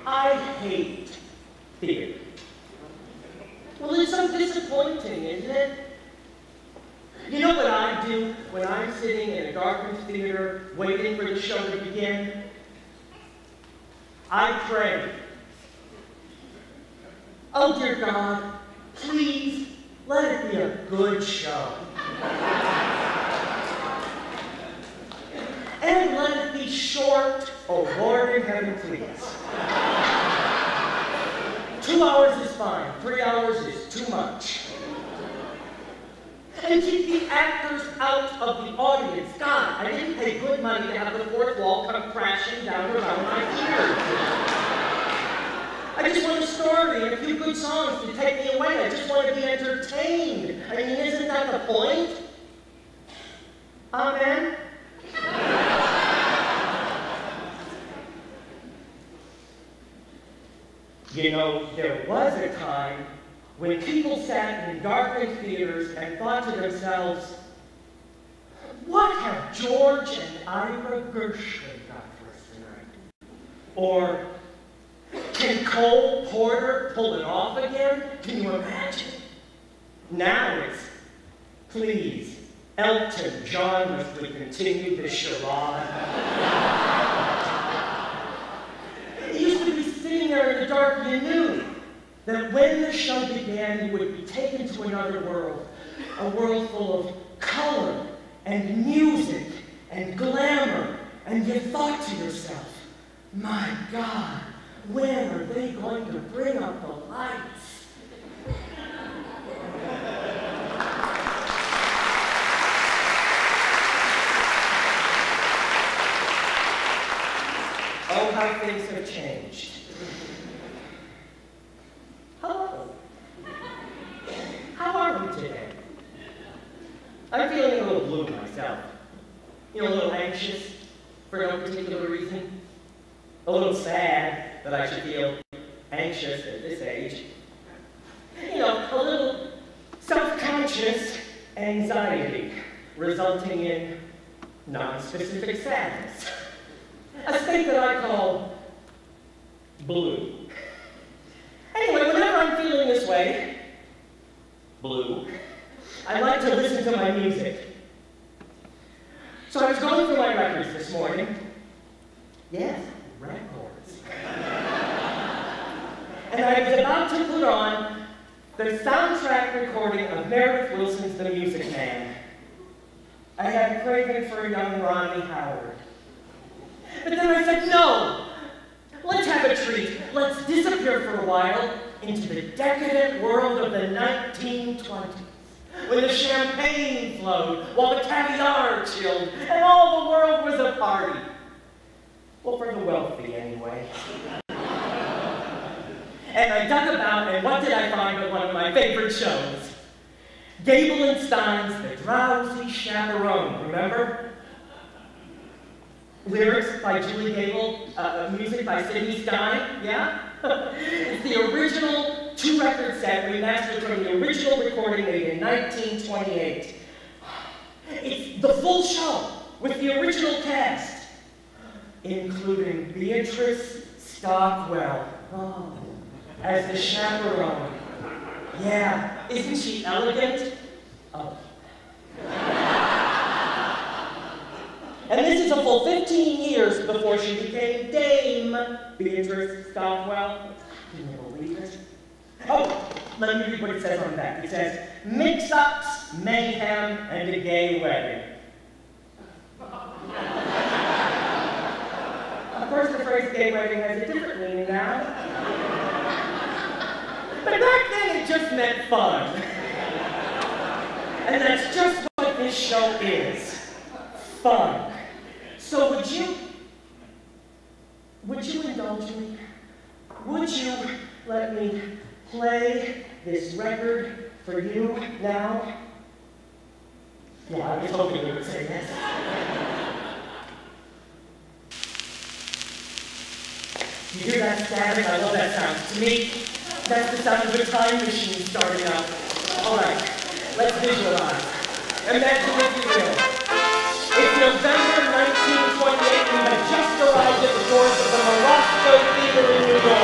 I hate theater. Well, it's so disappointing, isn't it? You know what I do when I'm sitting in a darkened theater waiting for the show to begin? I pray. Oh, dear God, please let it be a good show. And let it be short. Oh, Lord in heaven, please. 2 hours is fine. 3 hours is too much. And keep the actors out of the audience. God, I didn't pay good money to have the fourth wall come crashing down around my ears. I just want a story and a few good songs to take me away. I just want to be entertained. I mean, isn't that the point? Amen? You know, there was a time when people sat in darkened theaters and thought to themselves, what have George and Ira Gershwin got for us tonight? Or, can Cole Porter pull it off again? Can you imagine? Now it's, please, Elton John must we continue the charade. It used to be sitting there in the dark, you knew that when the show began, you would be taken to another world, a world full of color and music and glamour, and you thought to yourself, my God, when are they going to bring up the lights? Oh, how things have changed. Hello. How are we today? I'm feeling a little blue myself. You know, a little anxious for no particular reason. A little sad that I should feel anxious at this age. You know, a little self-conscious anxiety resulting in non-specific sadness. A state that I call blue. Anyway, whenever I'm feeling this way, blue, I like to listen to my music. So I was going through my records this morning. Yes, records. And I was about to put on the soundtrack recording of Meredith Willson's The Music Man. I had a craving for a young Ronnie Howard. But then I said, no, let's have a treat. Let's disappear for a while into the decadent world of the 1920s, when the champagne flowed while the caviar chilled and all the world was a party. Well, for the wealthy, anyway. And I dug about, and what did I find but one of my favorite shows? Gable and Stein's The Drowsy Chaperone, remember? Lyrics by Julie Gable, music by Sidney Stein, yeah? It's the original two-record set remastered from the original recording made in 1928. It's the full show with the original cast, including Beatrice Stockwell as the chaperone. Yeah, isn't she elegant? Oh. And this is a full 15 years before she became Dame Beatrice Stockwell. Can you believe it? Oh, let me read what it says on the back. It says, mix-ups, mayhem, and a gay wedding. Of course, the phrase gay wedding has a different meaning now. But back then, it just meant fun. And that's just what this show is. Fun. So would you indulge me? Would you let me play this record for you now? Yeah, I was hoping you would say yes. You hear that static? I love that sound. To me, that's the sound of a time machine starting up. All right, let's visualize. Imagine if you will. It's November 1928, and we have just arrived at the doors of the Morosco Theater in New York.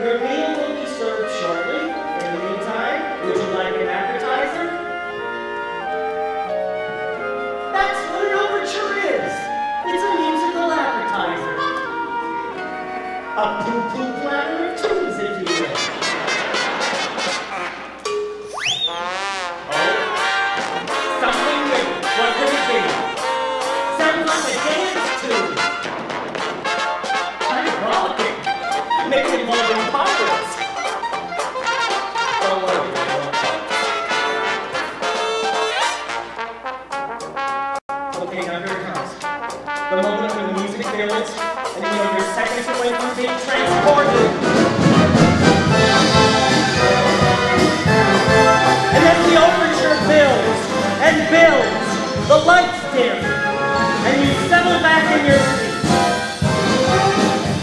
Your meal will be served shortly. In the meantime, would you like an appetizer? That's what an overture is. It's a musical appetizer. A poo-poo platter of tunes, if you will. Oh, something new. What could it be? Sounds like a dance tune. I'm frolicking. Making love in pirates. Don't worry, they won't talk. Okay, now here it comes. The moment when the music builds, and you know you're seconds away from being transported. And as the overture builds and builds, the lights dim, and you settle back in your seat.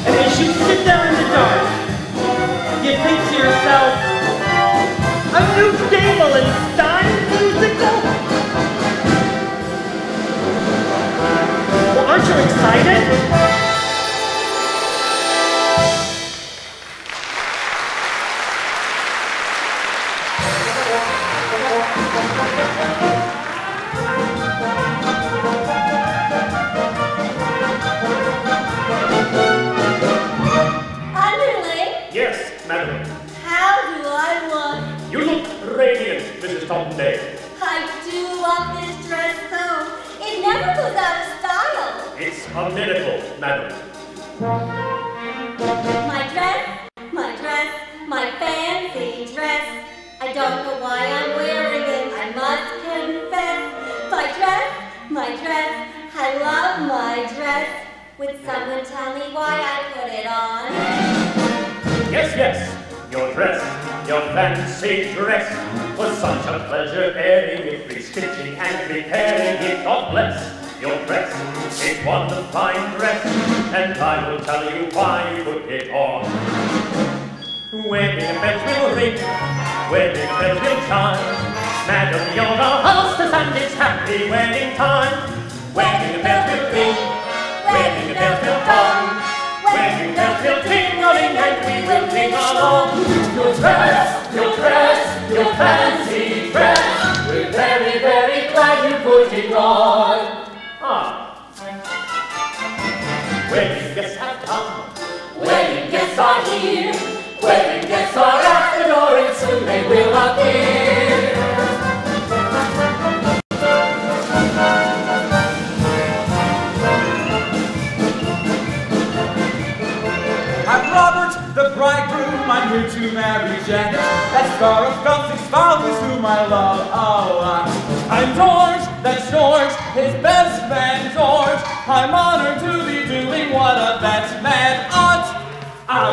And as you sit there in the dark, you think to yourself, a new Gable and Stein musical? Well, aren't you excited? Mrs. Toppendale. I do love this dress though. It never goes out of style. It's a miracle, madam. My dress, my fancy dress. I don't know why I'm wearing it, I must confess. My dress, I love my dress. Would someone tell me why I put it on? Yes, your dress, your fancy dress, was such a pleasure airing it, restitching and repairing it. God bless your dress, it's one fine dress, and I will tell you why you put it on. Wedding bells will ring, wedding bells will chime, madam, you're a hostess and it's happy wedding time. Wedding bells will ring, wedding bells will tong, wedding bells will ting-a-ling and we will sing along. Your dress, your fancy dress, we're very, very glad you put it on. Wedding guests have come, wedding guests are here, wedding guests are at the door and soon they will appear. I'm Robert, the bridegroom, I'm here to marry Janet. That star of Drowsy smiles through my love. I'm George, that's George, his best man George. I'm honored to be doing what a best man ought.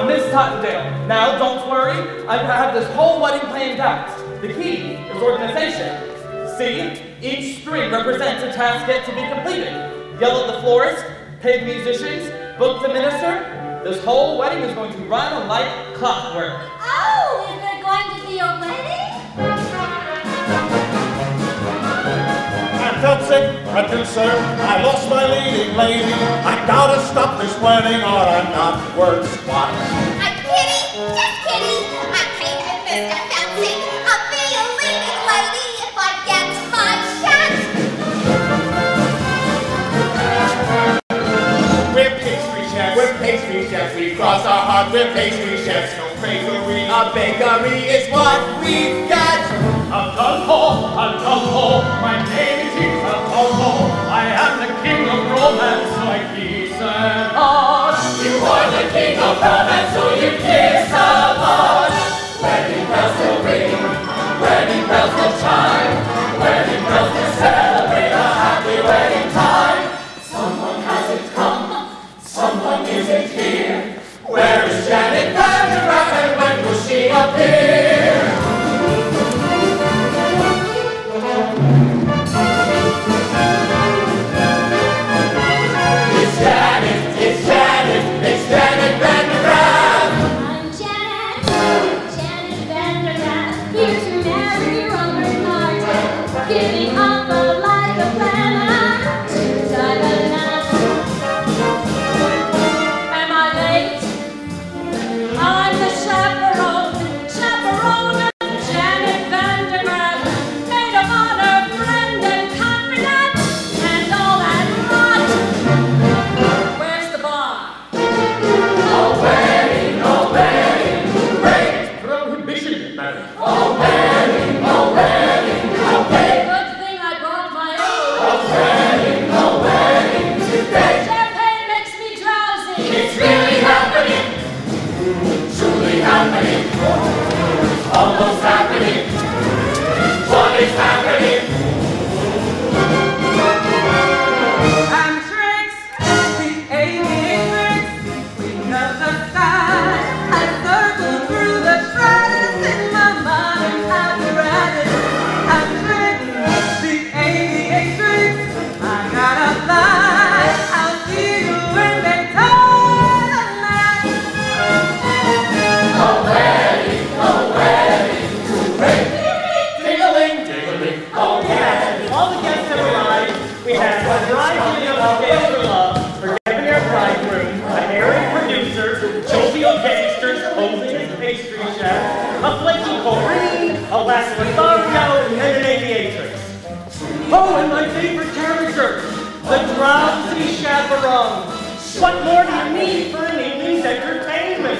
Miss Tottendale, now don't worry, I have this whole wedding planned out. The key is organization. See, each string represents a task yet to be completed. Yell at the florist, pay the musicians, book the minister. This whole wedding is going to run like clockwork. Oh, is there going to be a wedding? I felt sick, I do, sir. I lost my leading lady. I gotta stop this wedding or I'm not worth squat. I'm kidding, just kidding. I can't miss Mr. Fancy. I'll be a leading lady if I get my shot. We're pastry chefs. We're pastry chefs. We cross our heart. We're pastry chefs. No bakery. A bakery is what we've got. A gung-ho, my name is a gung-ho. I am the king of romance, like he said. You are the king of romance, so you kiss a lot. Wedding bells will ring, wedding bells will chime, wedding bells will celebrate a happy wedding time. Someone hasn't come, someone isn't here. Where is Janet Vandergraff and when will she appear? It's Janet Vandergraff. posing as pastry chef, a flaky Corrine, a Lasso and an aviatrix. Oh, and my favorite character, the Drowsy Chaperone. What more do you need for an evening's entertainment?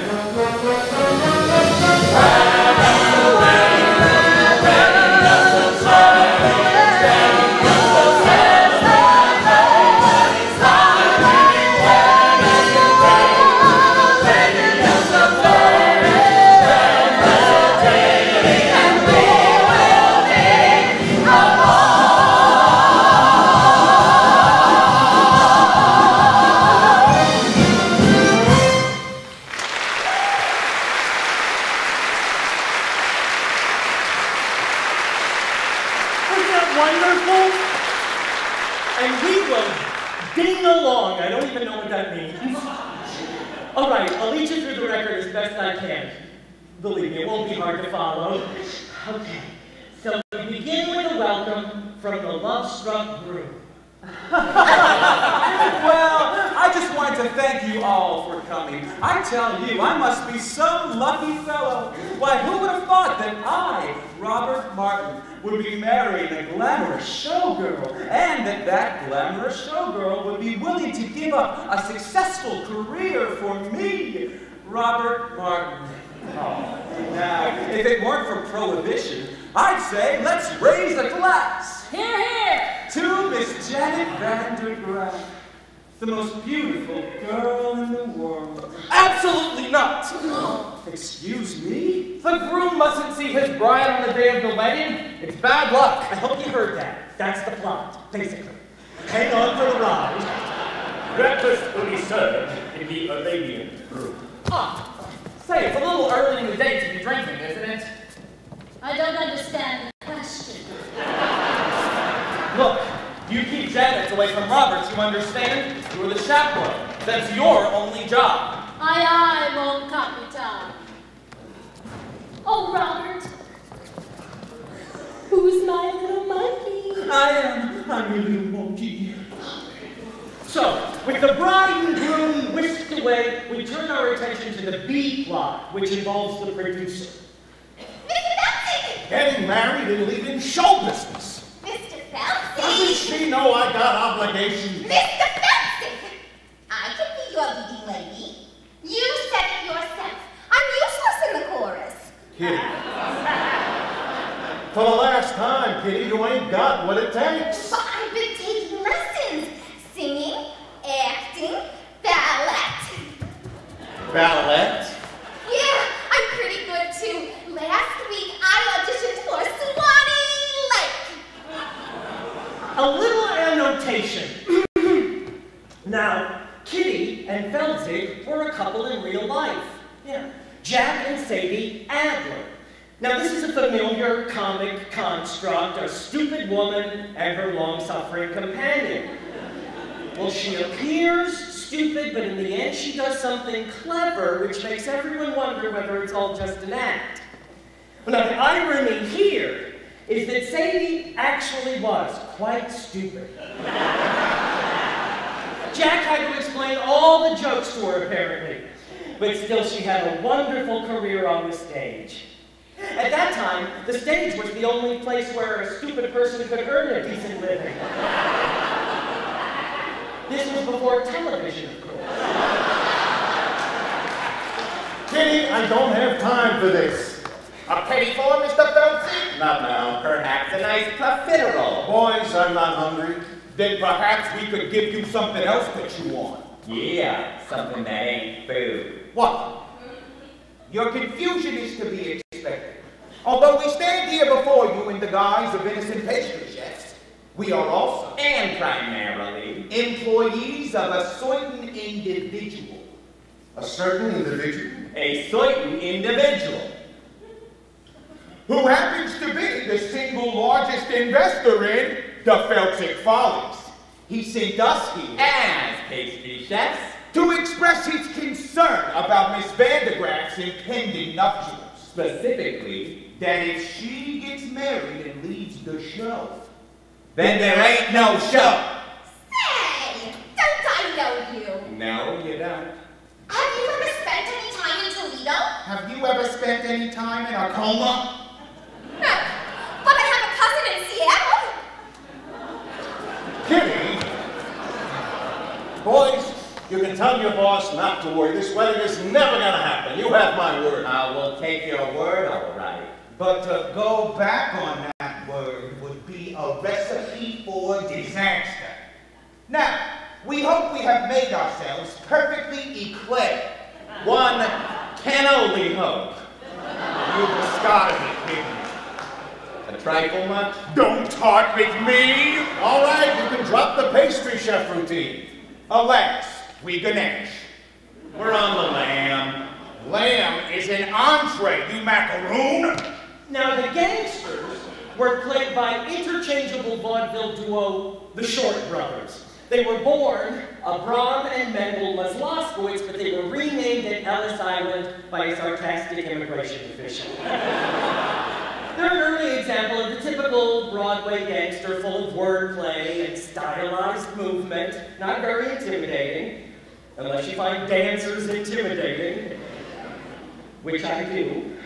And we will ding along. I don't even know what that means. All right, I'll lead you through the record as best I can. Believe me, it won't be hard to follow. Okay, so we begin with a welcome from the love-struck groom. Well, I just wanted to thank you all for coming. I tell you, I must be some lucky fellow. Why, who would have thought that I, Robert Martin, would be marrying a glamorous showgirl, and that that glamorous showgirl would be willing to give up a successful career for me, Robert Martin. Oh, now, if it weren't for Prohibition, I'd say let's raise a glass. Hear, hear! To Miss Janet Vandergraaf, the most beautiful girl in the world. Absolutely not! Excuse me? The groom mustn't see his bride on the day of the wedding. It's bad luck. I hope you heard that. That's the plot, basically. Hang on for the ride. Breakfast will be served in the Arabian room. Ah, say, it's a little early in the day to be drinking, isn't it? I don't understand the question. Look, you keep Janet away from Roberts, you understand? You're the chaperone. That's your only job. Aye, mon capitan. Oh, Robert. Who's my little monkey? I'm a little monkey. So, with the bride and groom whisked away, we turn our attention to the B plot, which involves the producer. Getting married and leaving show business. Mr. Phelps? Doesn't she know I got obligations? Mr. Phelps! I can be your leading lady. You said it yourself. I'm useless in the chorus. Kitty. For the last time, Kitty, you ain't got what it takes. But I've been taking lessons. Singing, acting, ballet. Ballet? Yeah, I'm pretty good too. Last week I auditioned for Swanee Lake. A little annotation. Now, Kitty and Feldzig were a couple in real life. Yeah. Jack and Sadie Adler. Now, this is a familiar comic construct, a stupid woman and her long-suffering companion. Well, she appears stupid, but in the end she does something clever, which makes everyone wonder whether it's all just an act. Well, now, the irony here is that Sadie actually was quite stupid. Jack had to explain all the jokes to her, apparently. But still, she had a wonderful career on the stage. At that time, the stage was the only place where a stupid person could earn a decent living. This was before television, of course. Kitty, I don't have time for this. A penny for Mr. Phelps? Not now. Perhaps a nice profiterole. Boys, I'm not hungry. Then perhaps we could give you something else that you want. Yeah, something that ain't food. What? Your confusion is to be expected. Although we stand here before you in the guise of innocent pastry chefs, we are also, And primarily, employees of a certain individual. A certain individual? a certain individual. Who happens to be the single largest investor in the Felsic Follies. He sent us here As pastry chefs, to express his concern about Miss Vandergraaf's impending nuptials. specifically, That if she gets married and leaves the show, then there ain't no show. Say, don't I know you? No, you don't. Have you ever spent any time in Toledo? have any time in a coma? No, but I have a cousin in Seattle. Kitty? Boys, you can tell your boss not to worry. This wedding is never going to happen. You have my word. I will take your word, all right. But to go back on that word would be a recipe for disaster. Now, we hope we have made ourselves perfectly eclair. One can only hope. You've discarded it, kid. A trifle much? Don't talk with me! All right, you can drop the pastry chef routine. Alas, we Ganesh. We're on the lamb. Lamb is an entree, you macaroon! Now, the gangsters were played by interchangeable vaudeville duo, the Short Brothers. They were born Abram and Mendel Masloskowitz, but they were renamed at Ellis Island by a sarcastic immigration official. They're an early example of the typical Broadway gangster full of wordplay and stylized movement, not very intimidating, unless you find dancers intimidating, which I do.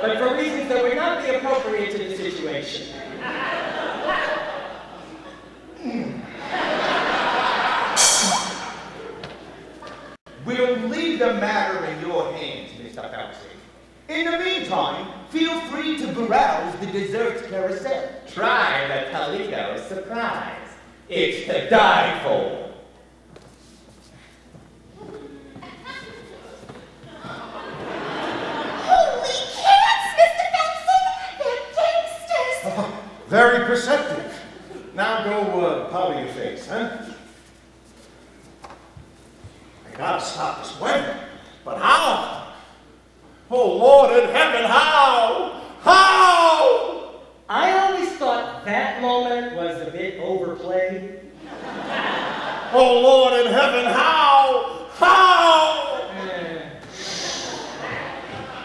But for reasons that would not be appropriate to the situation. We'll leave the matter in your hands, Mr. Kelsey. In the meantime, feel free to browse the dessert carousel. Try the Toledo surprise. It's to die for. Holy cats, Mr. Felsen! They're gangsters! Very perceptive. Now go powder your face, huh? I gotta stop this wedding. But how? Oh, Lord in heaven, how? How? I always thought that moment was a bit overplayed. Oh, Lord in heaven, how? How?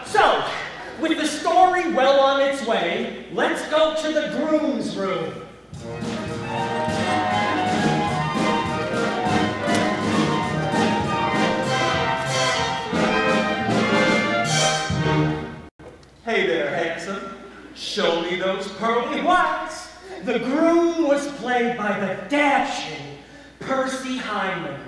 So, with the story well on its way, let's go to the groom's room. Hey there, handsome. Show me those pearly whites. The groom was played by the dashing Percy Hyman.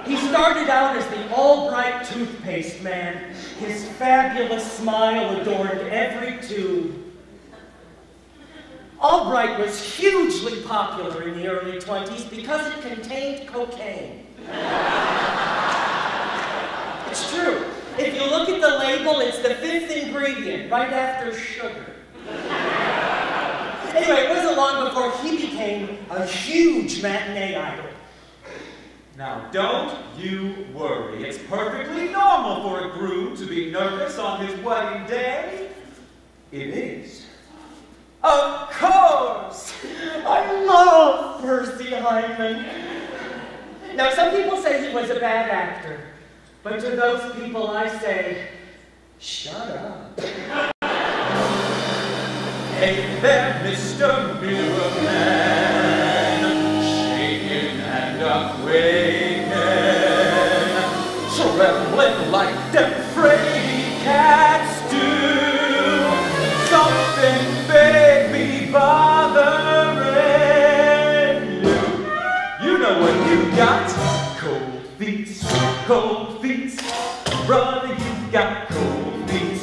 He started out as the Albright toothpaste man. His fabulous smile adorned every tube. Albright was hugely popular in the early 20s because it contained cocaine. It's true. If you look at the label, it's the 5th ingredient, right after sugar. Anyway, it wasn't long before he became a huge matinee idol. Now, don't you worry. It's perfectly normal for a groom to be nervous on his wedding day. It is. Of course! I love Percy Hyman. Now, some people say he was a bad actor, but to those people I say, shut up. Hey there, Mr. Mirror Man, shaking and a-quaking, trembling like them fraidy cats do. Something baby bothering you. You know what you got? Cold feet, brother, you got cold feet.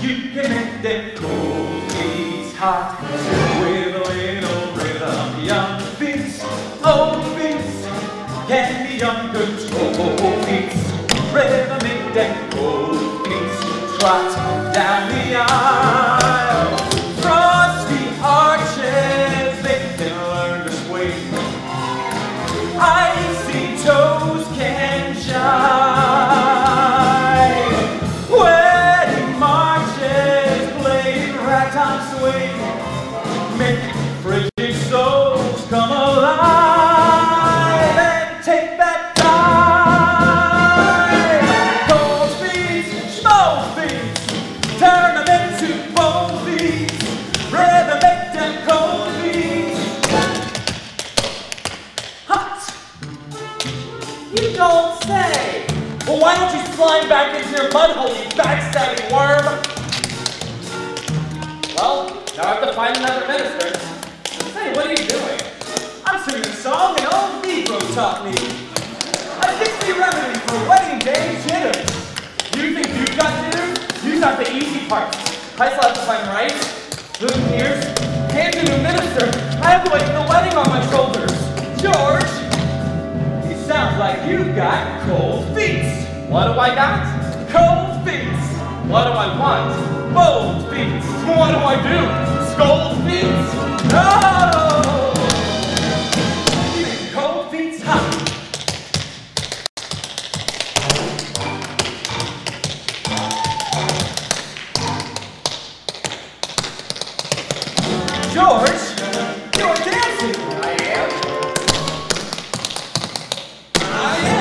You can make them cold feet hot with a little rhythm. Young feet, old feet, can be uncontrolled feet. Rhythm make them cold feet trot down the aisle. Frosty arches, they can learn to swing. Icy toes can shine. Wedding marches played ragtime swing. Make frigid souls come alive and take that dive. Cold feet, small feet, turn them into bold feet. Rather make them cold feet hot. You don't say. Well, why don't you slime back into your mud hole, you backstabbing worm? Well, now I have to find another minister. Say, what are you doing? I'm singing a song an old Negro taught me. A Dixie remedy for wedding day jitters. You think you've got jitters? You got the easy part. I still have to find rice, good ears, and a new minister. I have to wait for the wedding on my shoulders. George, it sounds like you've got cold feet. What do I got? Cold feet. What do I want? Bold feet. What do I do? Scold feet? No! You make cold feet hot. George, you're dancing. I am. I am.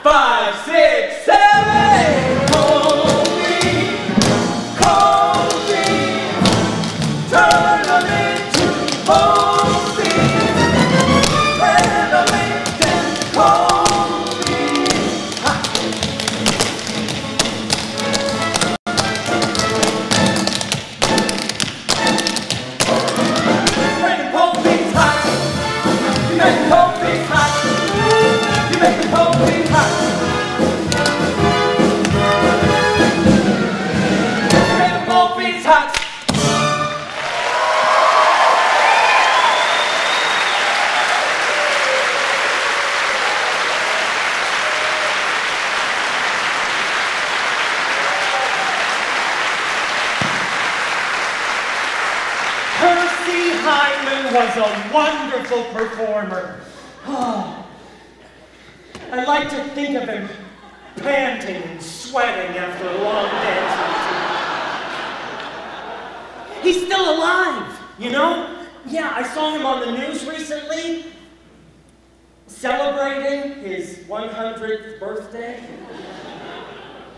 Five, six, seven. Cold feet, turn them into cold feet. Let them make them cold feet. Make the cold feet hot. You make the cold feet hot. You make the cold feet hot. Was a wonderful performer. Oh, I like to think of him panting and sweating after a long dance. He's still alive, you know? Yeah, I saw him on the news recently, celebrating his 100th birthday.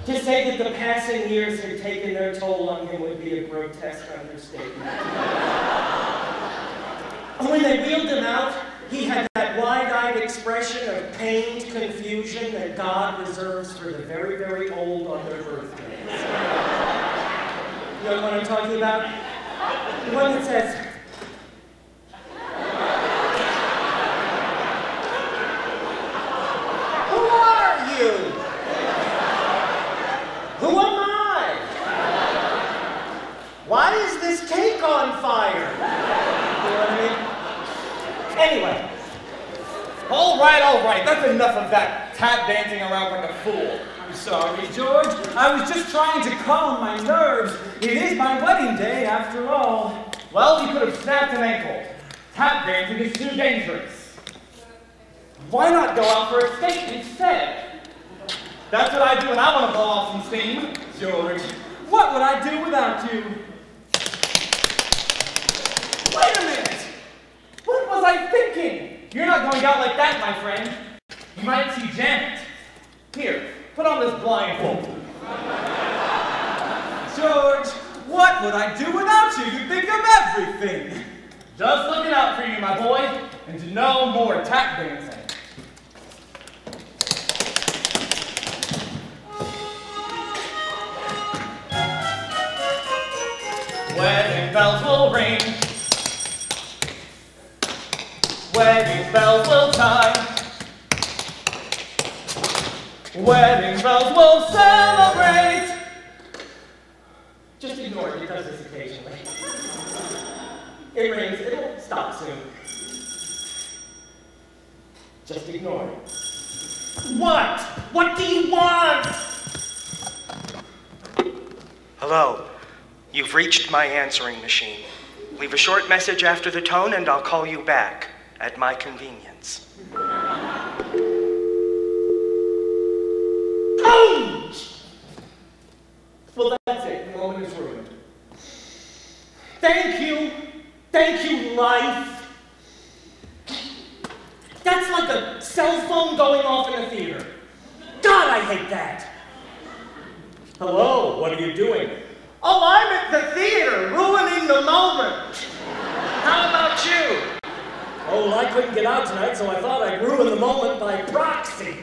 To say that the passing years had taken their toll on him would be a grotesque understatement. When they wheeled him out, he had that wide-eyed expression of pained confusion that God reserves for the very, very old on their birthdays. You know what I'm talking about? The one that says, "Who are you? Who am I? Why is this cake on fire?" You know what I mean? Anyway. All right. That's enough of that tap dancing around like a fool. I'm sorry, George. I was just trying to calm my nerves. It is my wedding day, after all. Well, you could have snapped an ankle. Tap dancing is too dangerous. Why not go out for a skate instead? That's what I do when I want to blow off some steam. George, what would I do without you? Wait a minute! thinking? You're not going out like that, my friend. You might see Janet. Here, put on this blindfold. George, what would I do without you? You think of everything. Just looking out for you, my boy, and to no more tap dancing. Wedding bells will ring. Wedding bells will chime. Wedding bells will celebrate. Just ignore it, it does this occasionally. It rings, it'll stop soon. Just ignore it. What? What do you want? Hello. You've reached my answering machine. Leave a short message after the tone and I'll call you back at my convenience. Ouch! Well, that's it. The moment is ruined. Thank you, life. That's like a cell phone going off in a theater. God, I hate that. Hello, what are you doing? Oh, I'm at the theater, ruining the moment. How about you? Oh, well, I couldn't get out tonight, so I thought I'd ruin the moment by proxy.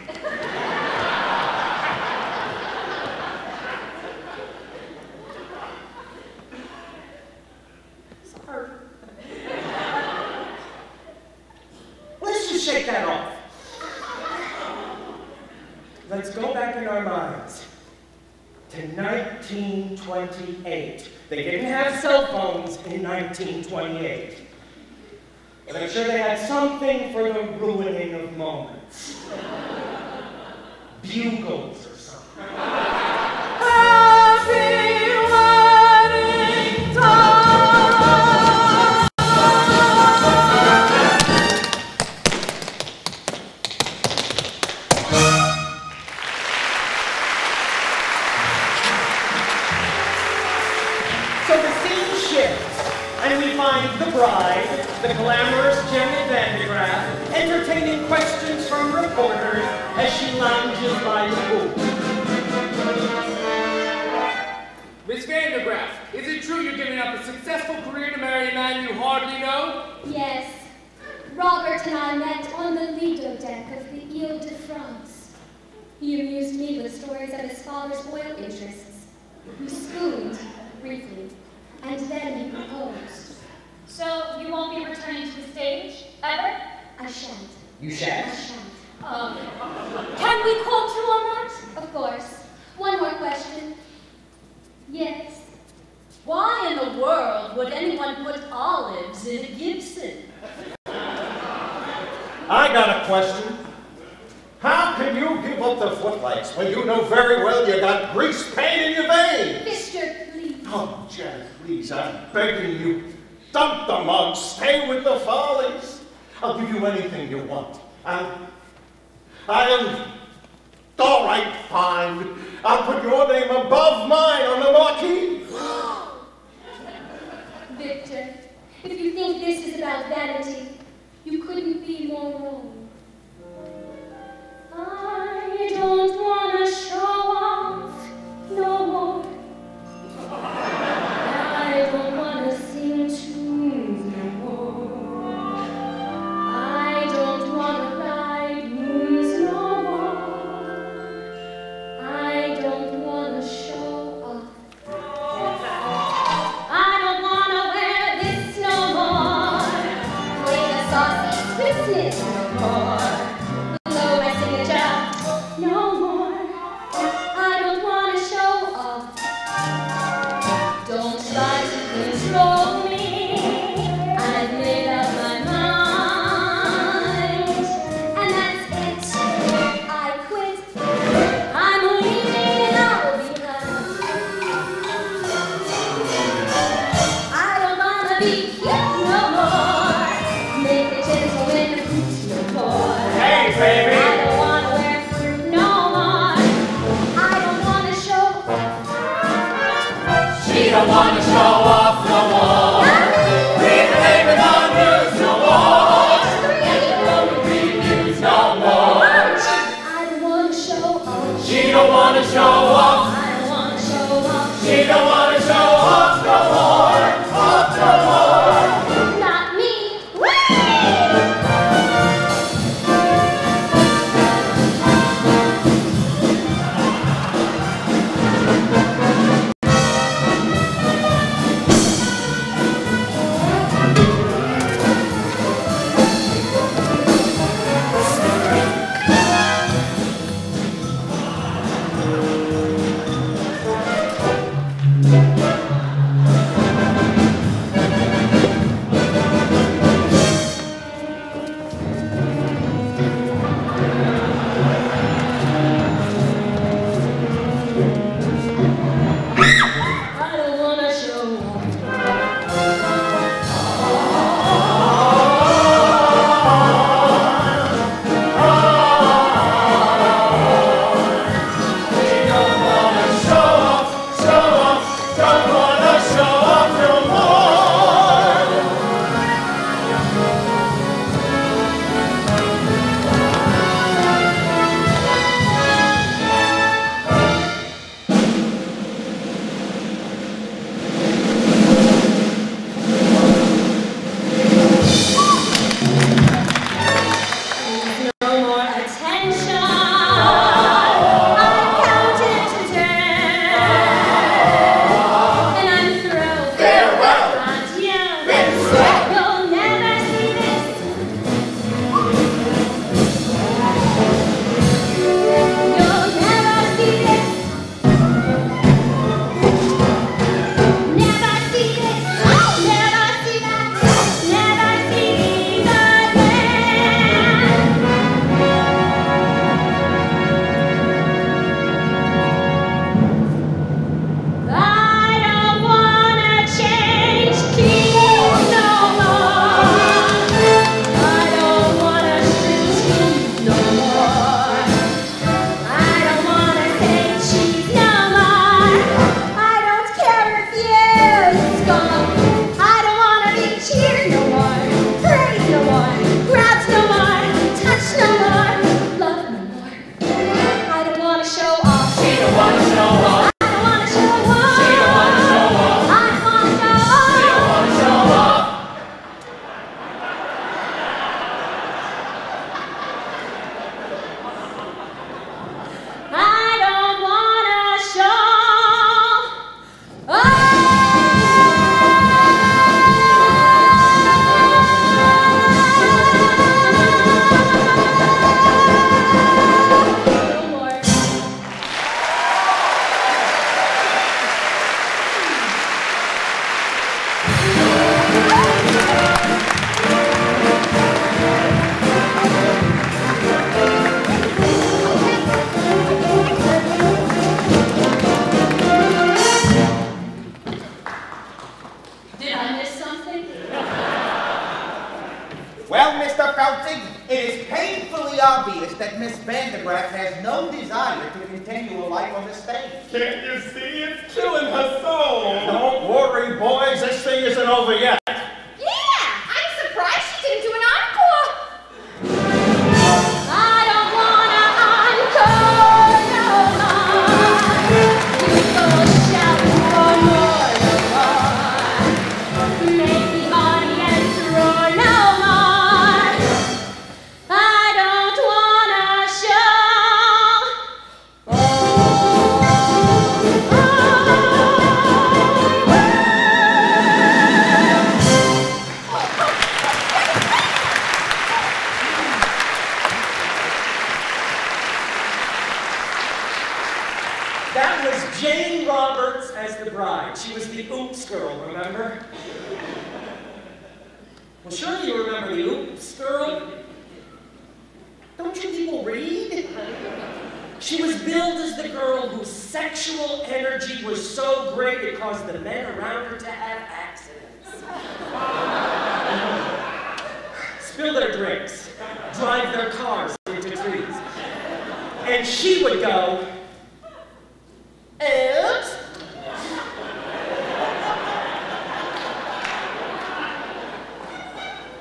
Sorry. Let's just shake that off. Let's go back in our minds to 1928. They didn't have cell phones in 1928. But I'm sure they had something for the ruining of moments. Bugles or something. Happy wedding time! So the scene shifts, and we find the bride, the glamorous Janet Vandegraff, entertaining questions from reporters as she lounges by the pool. Miss Vandegraff, is it true you're giving up a successful career to marry a man you hardly know? Yes. Robert and I met on the Lido deck of the Ile de France. He amused me with stories of his father's oil interests. We spooned, briefly, and then he proposed. So, you won't be returning to the stage, ever? I shan't. You shan't? I shan't. Can we quote you on that? Of course. One more question. Yes. Why in the world would anyone put olives in a Gibson? I got a question. How can you give up the footlights when you know very well you got grease paint in your veins? Mister, please. Oh, Janet, please, I'm begging you. Dump the mug, stay with the Follies. I'll give you anything you want. All right, fine. I'll put your name above mine on the marquee. Victor, if you think this is about vanity, you couldn't be more wrong. I don't want to show off no more. I don't want to sing tunes no more. I don't want to ride moons no more. I don't want to show off. I don't want to wear this no more. Well, Mr. Feltzig, it is painfully obvious that Miss Vandergraff has no desire to continue a life on the stage. Can't you see it's killing her soul? Don't worry, boys. This thing isn't over yet. Yeah, I'm surprised she didn't do an encore. I don't wanna encore no more. You go shouting for more no more. Make the audience roar no more. I don't wanna show. That was Jane Roberts as the bride. She was the Oops girl, remember? Well, surely you remember the Oops girl. Don't you people read? She was billed as the girl whose sexual energy was so great it caused the men around her to have accidents. Spill their drinks, drive their cars into trees. And she would go, oops.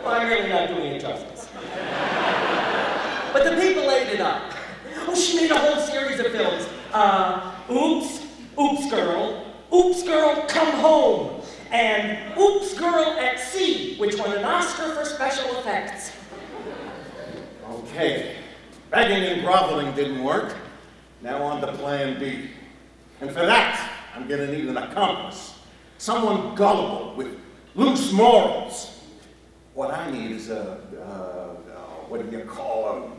Well, I'm really not doing it justice. But the people ate it up. Oh, she made a whole series of films. Oops, Oops Girl, Come Home, and Oops Girl at Sea, which won an Oscar for special effects. Okay. Begging and groveling didn't work. Now on to plan B. And for that, I'm gonna need an accomplice. Someone gullible with loose morals. What I need is what do you call him?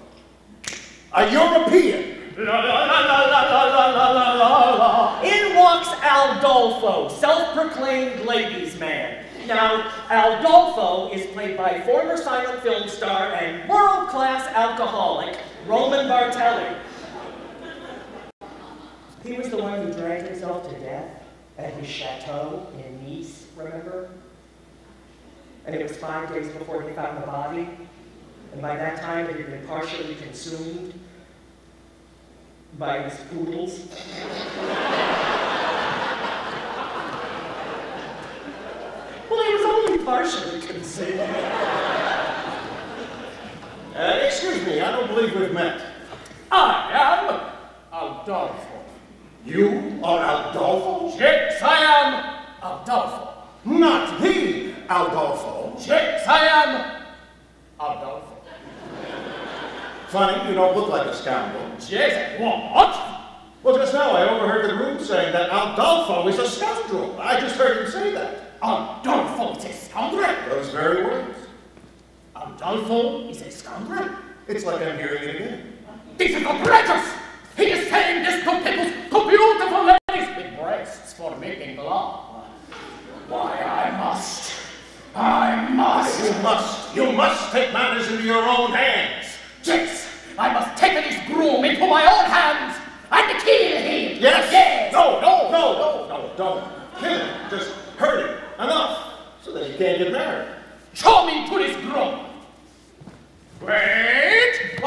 A European. La, la, la, la, la, la, la, la, la. In walks Aldolfo, self-proclaimed ladies' man. Now, Aldolfo is played by former silent film star and world-class alcoholic, Roman Bartelli. He was the one who dragged himself to death at his chateau in Nice, remember? And it was 5 days before they found the body. And by that time, it had been partially consumed by his poodles. Well, he was only partially consumed. Excuse me, I don't believe we've met. I am Aldolfo. You are Aldolfo? Yes, I am Aldolfo. Not the Aldolfo. Yes, I am Aldolfo. Funny, you don't look like a scoundrel. Yes, what? Well, just now I overheard the groom saying that Aldolfo is a scoundrel. I just heard him say that. Aldolfo is a scoundrel? Those very words. Aldolfo is a scoundrel? It's like I'm hearing it again. This is outrageous! He is saying this to people, to beautiful ladies with breasts for making love. Why, I must. You must take matters into your own hands. Yes, I must take this groom into my own hands and kill him. Yes. No, don't. Kill him. Just hurt him. Enough. So that he can't get married. Show me to this groom. Wait.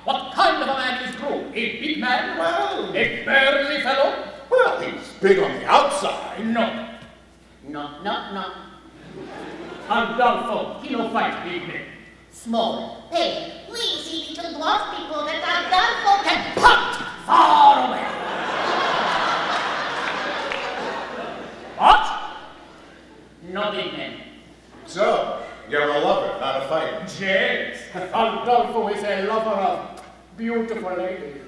What kind of a man is groom? A big man? Well, a burly fellow? Well, he's big on the outside. No. Aldolfo, he no fight big men. Small. Hey, we see little dwarf people that Aldolfo can punt far away. What? No big men. So, you're a lover, not a fighter. Yes, Aldolfo is a lover of beautiful ladies.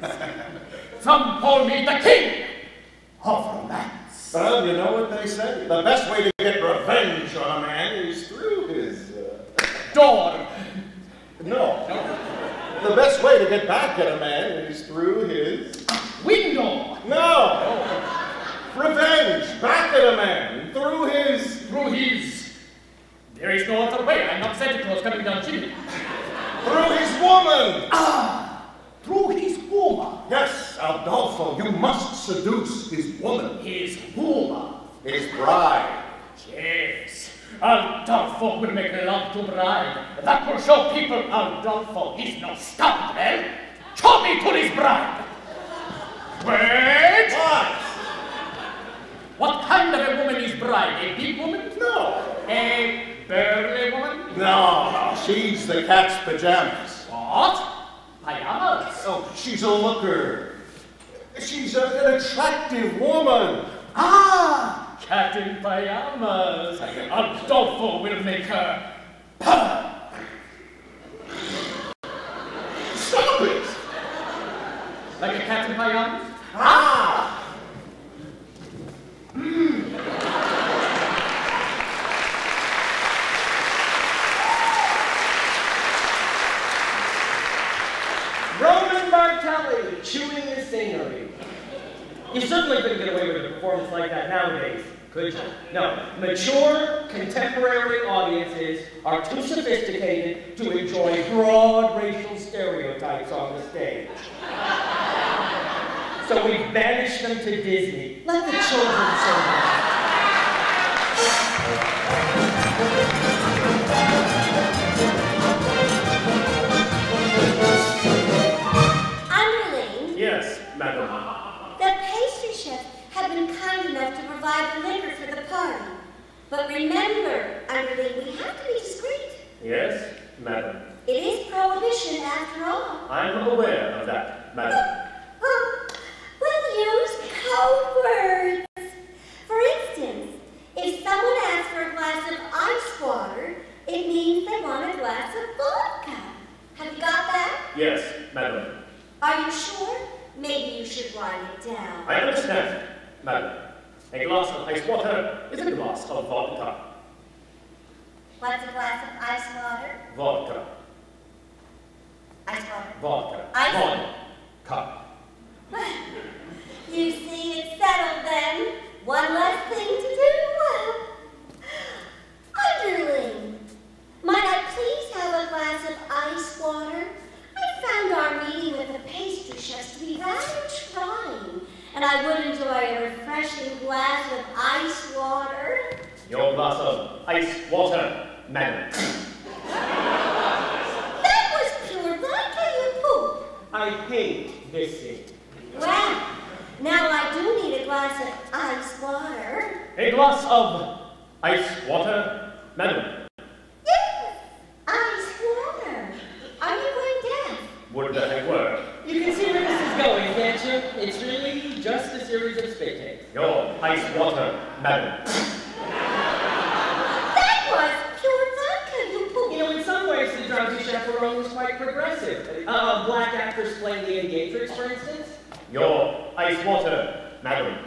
Some call me the king of romance. Well, you know what they say. The best way to get revenge on a man is through his... door. No. The best way to get back at a man is through his... window. No. Revenge. Back at a man. Through his... There is no other way. I'm not Santa Claus coming down chimney. Through his woman. Through his woman. Yes, Aldolfo, you must seduce his woman. His woman. His bride. Yes. Adolfo will make love to bride. That will show people Adolfo is no scoundrel. Show me to this bride. Wait! What? What kind of a woman is bride? A big woman? No. A burly woman? No, she's the cat's pajamas. What? Pajamas? Oh, she's a looker. She's an attractive woman. Ah! Cat in pajamas. Adolfo will make her purr. Stop it! Like a cat in pajamas? Ah! Roman Bartelli, chewing the scenery. You certainly couldn't get away with a performance like that nowadays, could you? No. Mature, contemporary audiences are too sophisticated to enjoy broad racial stereotypes on the stage. So we banished them to Disney. Let the children survive. Underling, Yes, madam. the pastry chef had been kind enough to provide the liquor for the party. But remember, Underling, we have to be discreet. Yes, madam. It is prohibition after all. I'm aware of that, madam. We'll use code words. For instance, if someone asks for a glass of ice water, it means they want a glass of vodka. Have you got that? Yes, madam. Are you sure? Maybe you should write it down. I understand, madam. A glass of ice water is a glass of vodka. What's a glass of ice water? Vodka. Ice water. Vodka. Ice Vodka. You see, it's settled then. One less thing to do. Underling, might I please have a glass of ice water? I found our meeting with the pastry chefs to be rather trying, and I would enjoy a refreshing glass of ice water. Your glass of ice water, madam. That was pure vodka, you poop. I hate this scene. Well, now I do need a glass of ice water. A glass of ice water, madam. Yes, ice water. Are you going deaf? Would that have worked? You can see where this is going, can't you? It's really just a series of spit takes. Your ice water, madam. That was pure vodka, you poop. You know, in some ways, the Drowsy Chaperone was quite progressive. Black actors playing the Engagers, for instance. Your ice water, madam.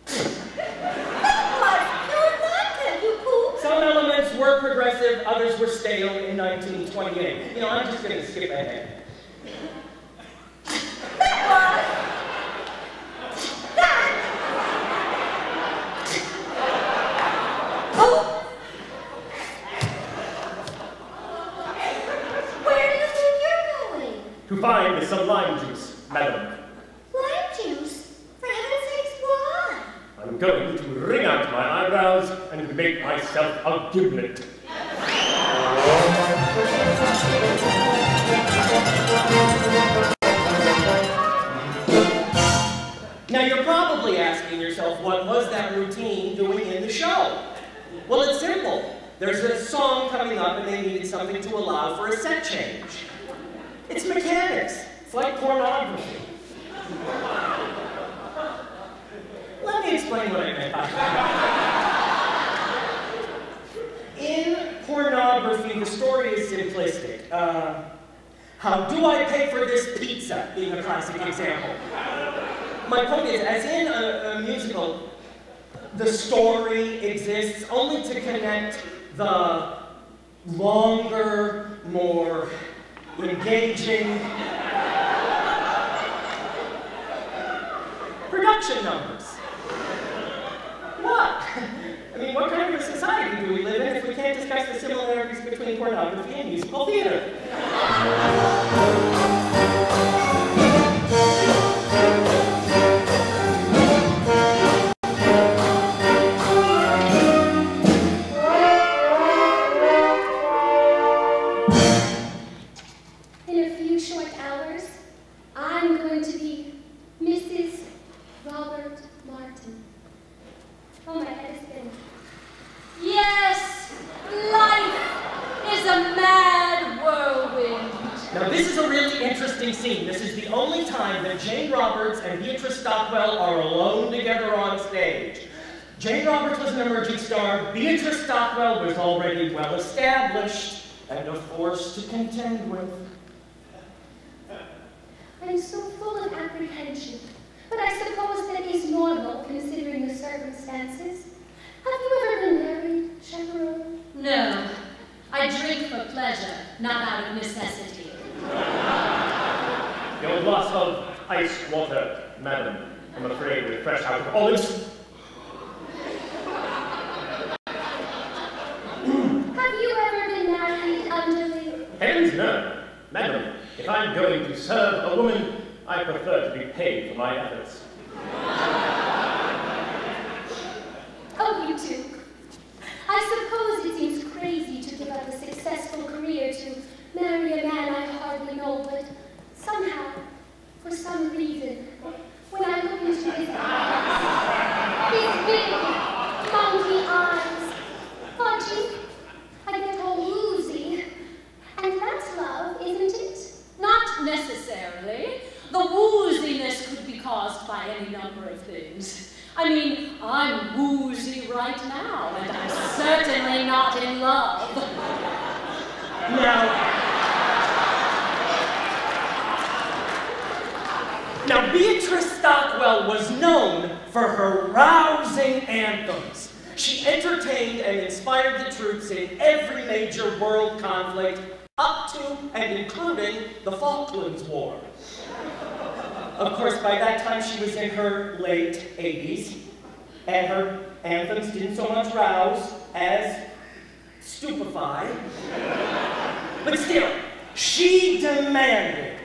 That was pure vodka, you poop. Some elements were progressive, others were stale in 1928. You know, I'm just going to skip ahead. Where do you think you're going? To find some lime juice, madam. Lime juice? For heaven's sakes, why? I'm going to wring out my eyebrows and make myself a giblet. Now, you're probably asking yourself, what was that routine doing in the show? Well, it's simple. There's a song coming up and they needed something to allow for a set change. It's mechanics. It's like pornography. Let me explain what I meant by that. In pornography, the story is simplistic. How do I pay for this pizza being a classic example. My point is, as in a musical, the story exists only to connect the longer, more engaging production numbers. What? I mean, what kind of a society do we live in if we can't discuss the similarities between pornography and musical theater? this is a really interesting scene. This is the only time that Jane Roberts and Beatrice Stockwell are alone together on stage. Jane Roberts was an emerging star. Beatrice Stockwell was already well established and a force to contend with. I'm so full of apprehension, but I suppose that is normal considering the circumstances. Have you ever been married, Chaperone? No. I drink for pleasure, not out of necessity. Your glass of iced water, madam. I'm afraid we're fresh out of olives. Have you ever been married, Underling? Heavens no. Madam, if I'm going to serve a woman, I prefer to be paid for my efforts. Oh, you two. I suppose it seems crazy to give up a successful career to marry a man I hardly know, but somehow, for some reason, when I look into his eyes, his big, monkey eyes, Fudgy, I get all woozy. And that's love, isn't it? Not necessarily. The wooziness could be caused by any number of things. I mean, I'm woozy right now, and I'm certainly not in love. Now, Beatrice Stockwell was known for her rousing anthems. She entertained and inspired the troops in every major world conflict, up to and including the Falklands War. Of course, by that time she was in her late 80s, and her anthems didn't so much rouse as stupefy. But still, she demanded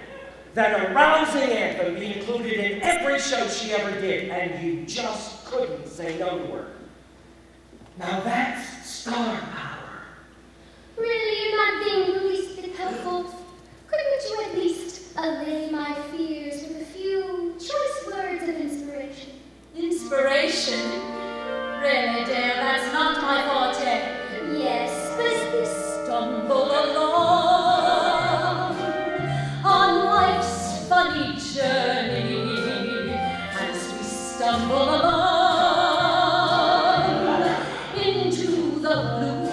that a rousing anthem be included in every show she ever did, and you just couldn't say no to her. Now that's star power. Really, you're not being the least bit helpful. Couldn't you at least allay my fears with a few choice words of inspiration? Inspiration? Really, dear, that's not my forte. Yes, but as we stumble along on life's funny journey, as we stumble along into the blue,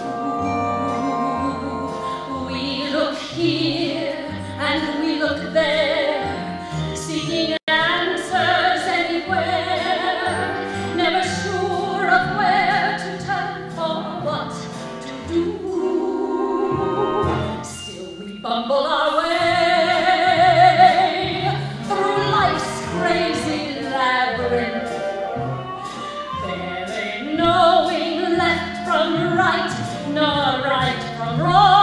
we look here and we look there, seeking answers anywhere, never sure of where to turn or what to do. Still we bumble our way through life's crazy labyrinth. There ain't knowing left from right, nor right from wrong.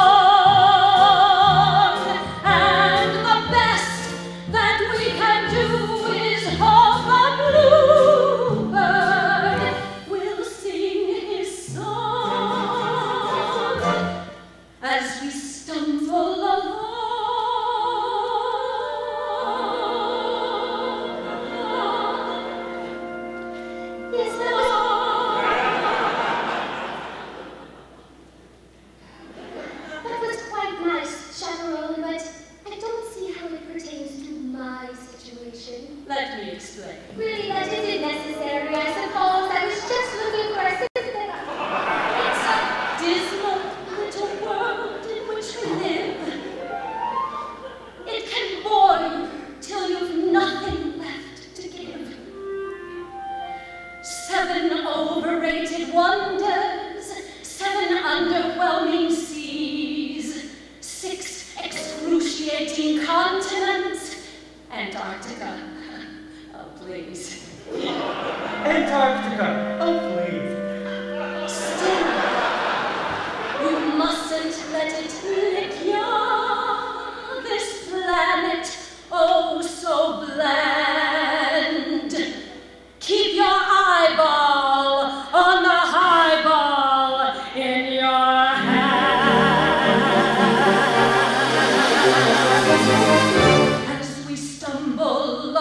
Let me explain. Really, that isn't necessary, I suppose. I was just looking for a sympathetic... It's a dismal little world in which we live. It can bore you till you've nothing left to give. 7 overrated wonders, 7 underwhelming seas, 6 excruciating continents, Antarctica. Please. Antarctica. Oh, please. Still, you mustn't let it lick you. This planet, oh so bland. Keep your eyeball on the highball in your hand. As we stumble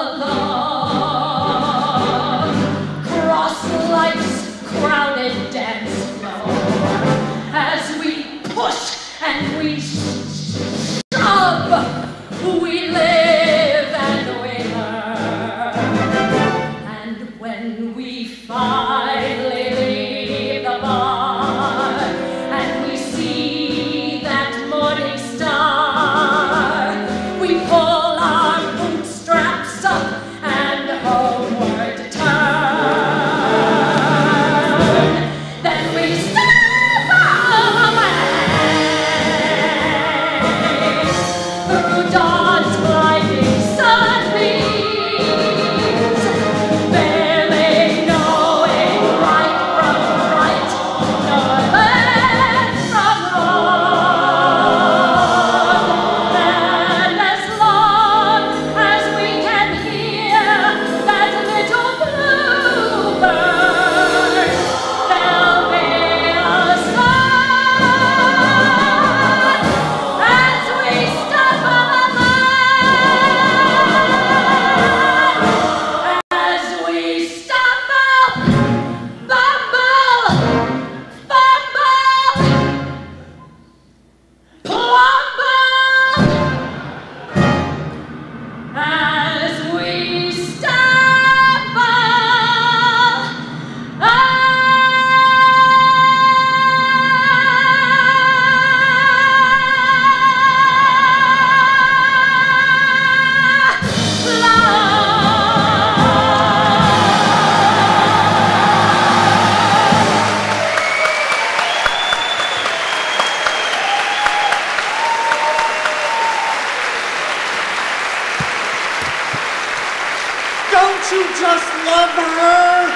Don't you just love her?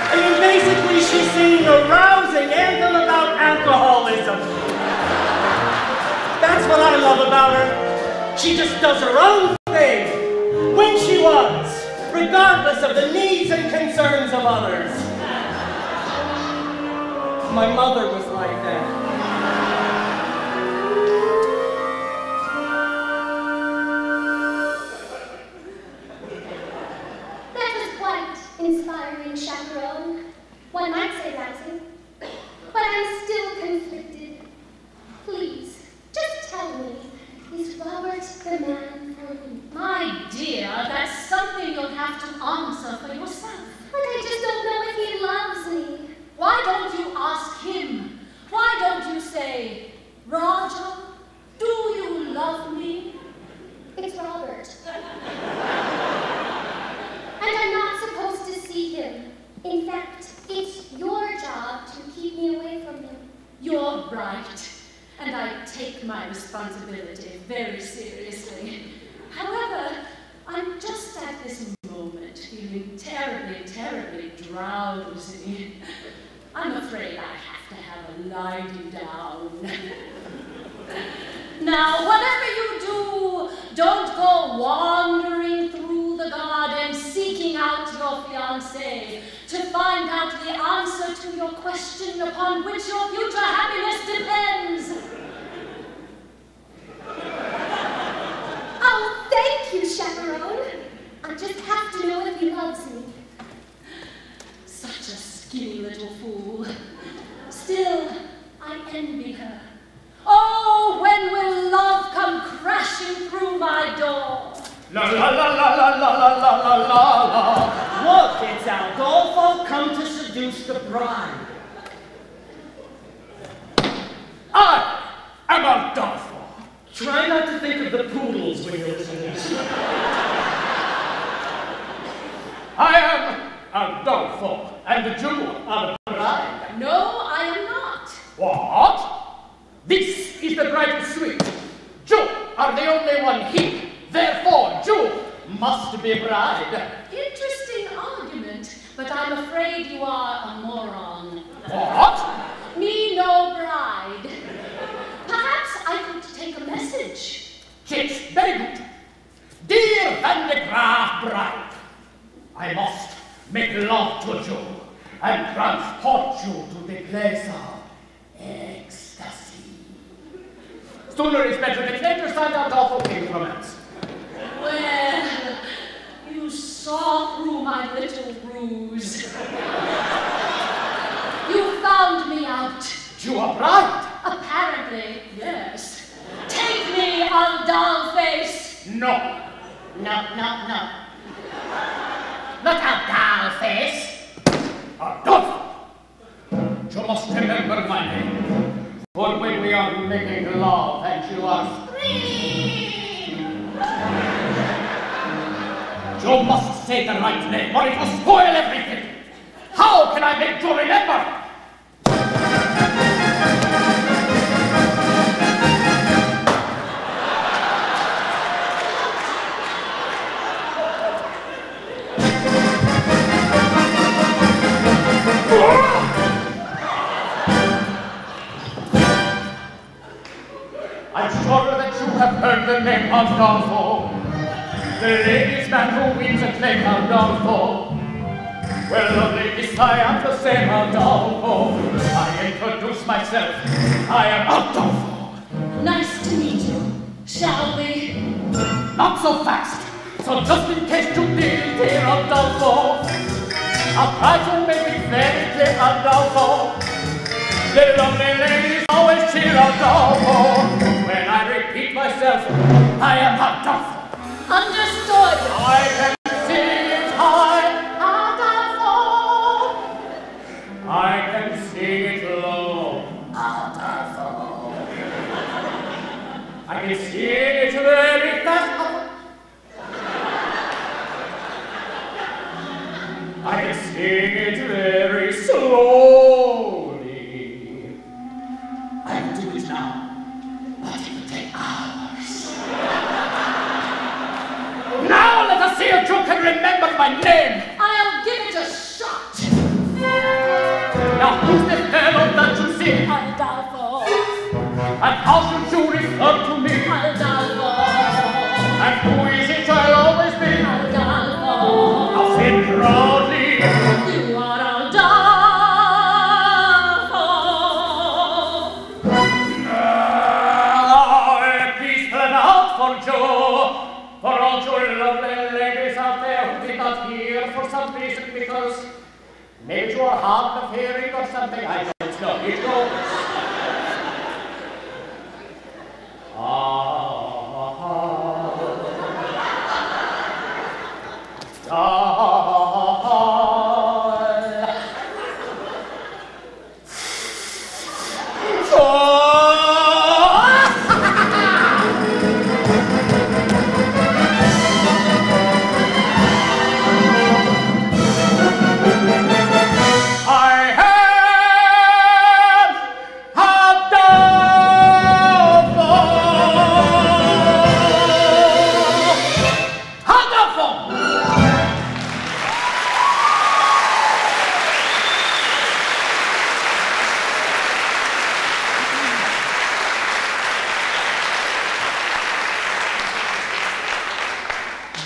I mean, basically, she's singing a rousing anthem about alcoholism. That's what I love about her. She just does her own thing, when she wants, regardless of the needs and concerns of others. My mother was like that. That was quite inspiring, Chaperone. One might say rousing. But I'm still conflicted. Please, just tell me, is Robert the man for me? My dear, that's something you'll have to answer for yourself. But I just don't know if he loves me. Why don't you ask him? Why don't you say, Roger, do you love me? It's Robert. And I'm not supposed to see him. In fact, it's your job to keep me away from him. You're right. And I take my responsibility very seriously. However, I'm just at this moment feeling terribly, terribly drowsy. I'm afraid I have to have a lie you down. Now, whatever you do, don't go wandering through the garden seeking out your fiancé to find out the answer to your question upon which your future happiness depends. Oh, thank you, Chaperone. I just have to know if he loves me. Such a skinny little fool. Still, I envy her. Oh, when will love come crashing through my door? La la la la la la la la la la. Look, it's Aldolfo come to seduce the bride. I am Aldolfo. Try not to think of the poodles when you're listening. I am Aldolfo, and you are the bride. No, I am not. What? This is the bridal suite. You are the only one here. Therefore, you must be bride. Interesting argument, but I'm afraid you are a moron. What? Me no bride. Perhaps I could take a message. Yes, very good. Dear Van de Graaf bride, I must make love to you and transport you to the place of ecstasy. Sooner is better than later, stand out awful king romance. Well, you saw through my little ruse. You found me out. You are bride? Apparently, yes. Take me, old doll face. No. No. Not a doll face. Adolfo! You must remember my name. For when we are making love and you are screaming, you must say the right name or it will spoil everything. How can I make you remember? I'm sure that you have heard the name Adolfo, the ladies' man who wins a claim Adolfo. Well, ladies, I am the same Adolfo. I introduce myself. I am Adolfo. Nice to meet you. Shall we? Not so fast. So just in case you didn't hear Adolfo, I'll try to make it very clear, Adolfo. The lovely ladies always cheer Adolfo. When I repeat myself, I am Adolfo. Understood. I can sing it high, Adolfo. I can sing it low, Adolfo. I can sing it very fast. I can sing it very slowly. I will do it now. sing Adolfo, and how should you refer to me? Adolfo, And who is it I'll always be? Adolfo, I'll say proudly, you are Adolfo. now let me spell out for Joe, for all your lovely ladies out there who did not hear for some reason, because maybe you are hard of hearing or something, I don't know. Here goes.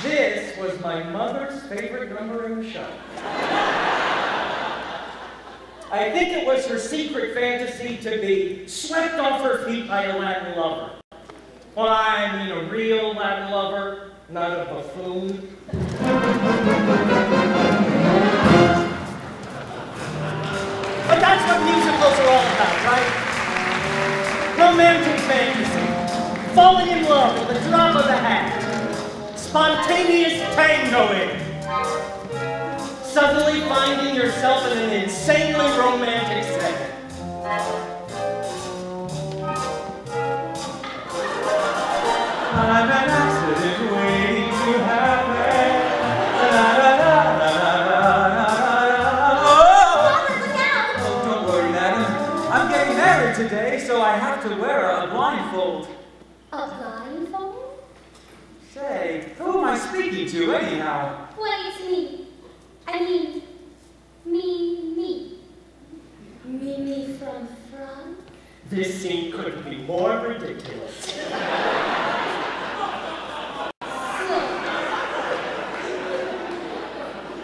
This was my mother's favorite number in the show. I think it was her secret fantasy to be swept off her feet by a Latin lover. Well, I mean a real Latin lover, not a buffoon. But that's what musicals are all about, right? Romantic fantasy, falling in love with the drop of the hat. Spontaneous tangoing. Suddenly finding yourself in an insanely romantic setting. I'm an accident waiting to happen. Oh, don't worry, madam. I'm getting married today, so I have to wear a blindfold. A blindfold? Say, who am I speaking to anyhow? Well, it's me. I mean, me. Me from France. This scene couldn't be more ridiculous. So,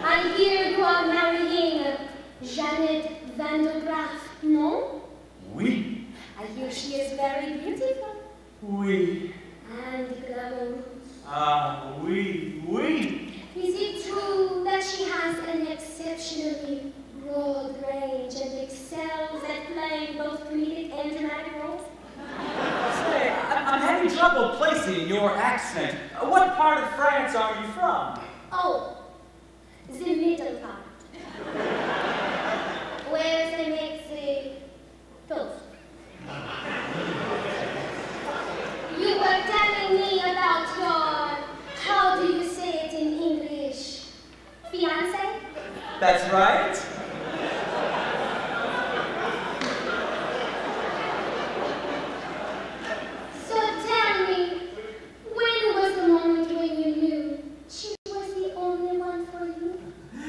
I hear you are marrying Janet Van de Graaff, no? Oui. I hear she is very beautiful. Oui. And glamorous. Oui. Is it true that she has an exceptionally broad range and excels at playing both comedic and dramatic roles? Say, I'm having trouble placing your accent. What part of France are you from? Oh, the middle part. Where they make the toast. You were telling me about your, how do you say it in English? Fiancé? That's right. So tell me, when was the moment when you knew she was the only one for you?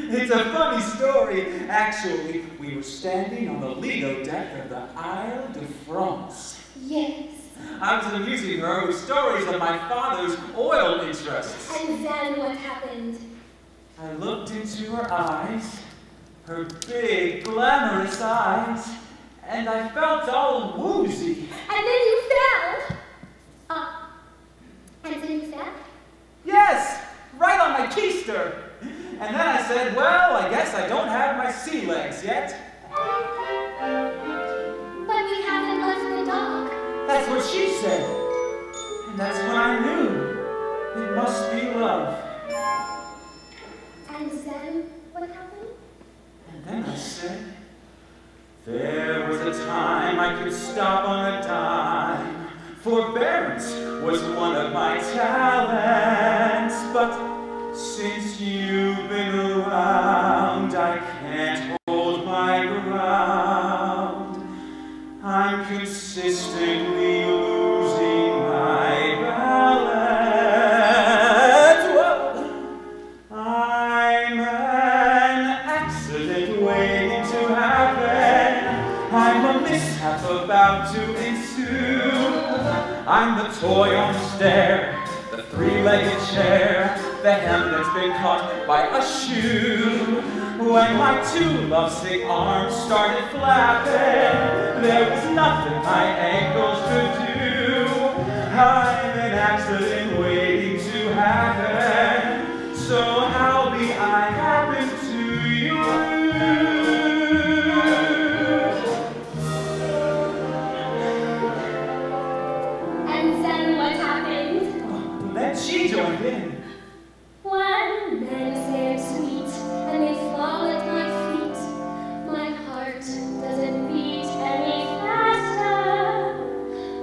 It's a funny story. Actually, we were standing on the Lido deck of the Isle de France. Yes. I was amusing her with stories of my father's oil interests. And then what happened? I looked into her eyes, her big, glamorous eyes, and I felt all woozy. And then you fell. And then you fell? Yes, right on my keister. And then I said, well, I guess I don't have my sea legs yet. But we haven't left the dock. That's what she said. And that's when I knew it must be love. And then what happened? And then I said, there was a time I could stop on a dime. Forbearance was one of my talents. But since you've been around, I can't hold my ground. I'm consistently losing my balance. Whoa. I'm an accident waiting to happen. I'm a mishap about to ensue. I'm the toy on the stair, the three-legged chair, the hem that's been caught by a shoe. When my two lovesick arms started flapping, there was nothing my ankles could do. I'm an accident waiting to happen, so how be I happen to you? And then what happened? Then she joined in. When men say I'm sweet and they fall at my feet, my heart doesn't beat any faster.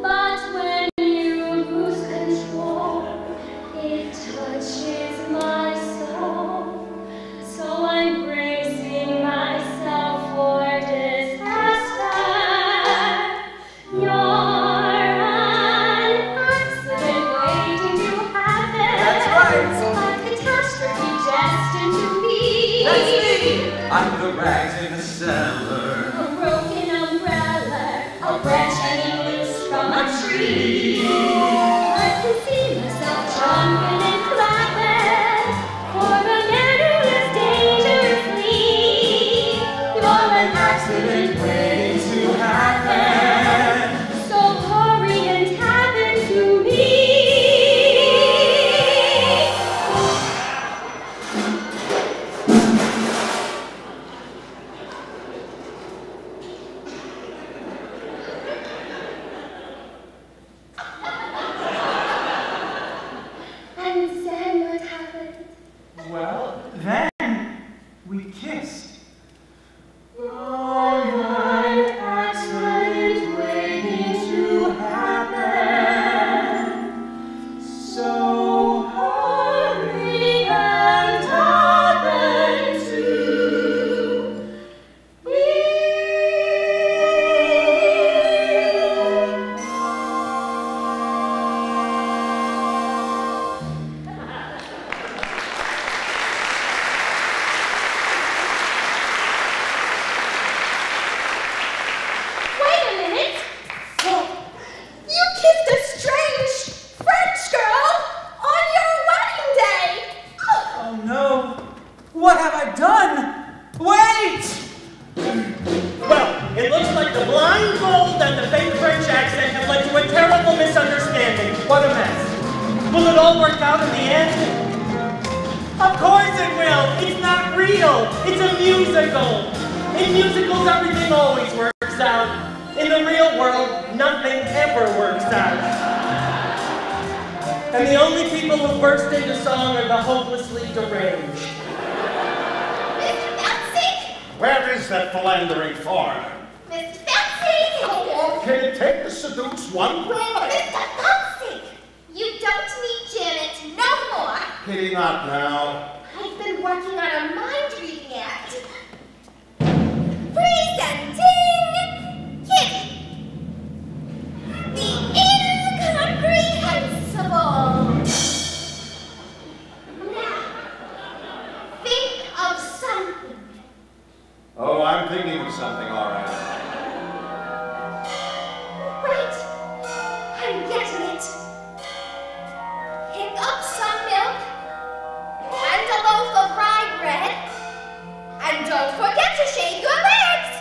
But when you lose control, it touches my soul. So I'm bracing myself for disaster. You're an accident waiting to happen. That's right. Catastrophe destined to be. That's me. I'm the rags in the cellar. A broken umbrella, a branch hanging loose from a tree. I can see myself jumping and clapping for the man who lives dangerously. You're an accident waiting to happen. So hurry and happen to me. And then what happened? Well, then we kissed. Oh, an accident waiting to happen. So hurry and happen to me. Wait a minute. You kissed a strange French girl on your wedding day. Oh no! What have I done? Wait! Well, it looks like the blindfold and the fake French accent have led to a terrible misunderstanding. What a mess. Will it all work out in the end? Of course it will. It's not real. It's a musical. In musicals, everything always works out. In the real world, nothing ever works out. And the only people who burst into song are the hopelessly deranged. Mr. Bouncy! Where is that philandering foreigner? Mr. Bouncy! How long can it take to seduce one bride? Mr. Bouncy! You don't need Janet no more. Pity not now. I've been working on a mind-reading act. Presenting Kitty. The incomprehensible. Now, think of something. Oh, I'm thinking of something, all right. Wait, I'm getting it. Pick up some milk and a loaf of rye bread, and don't forget to shave your legs.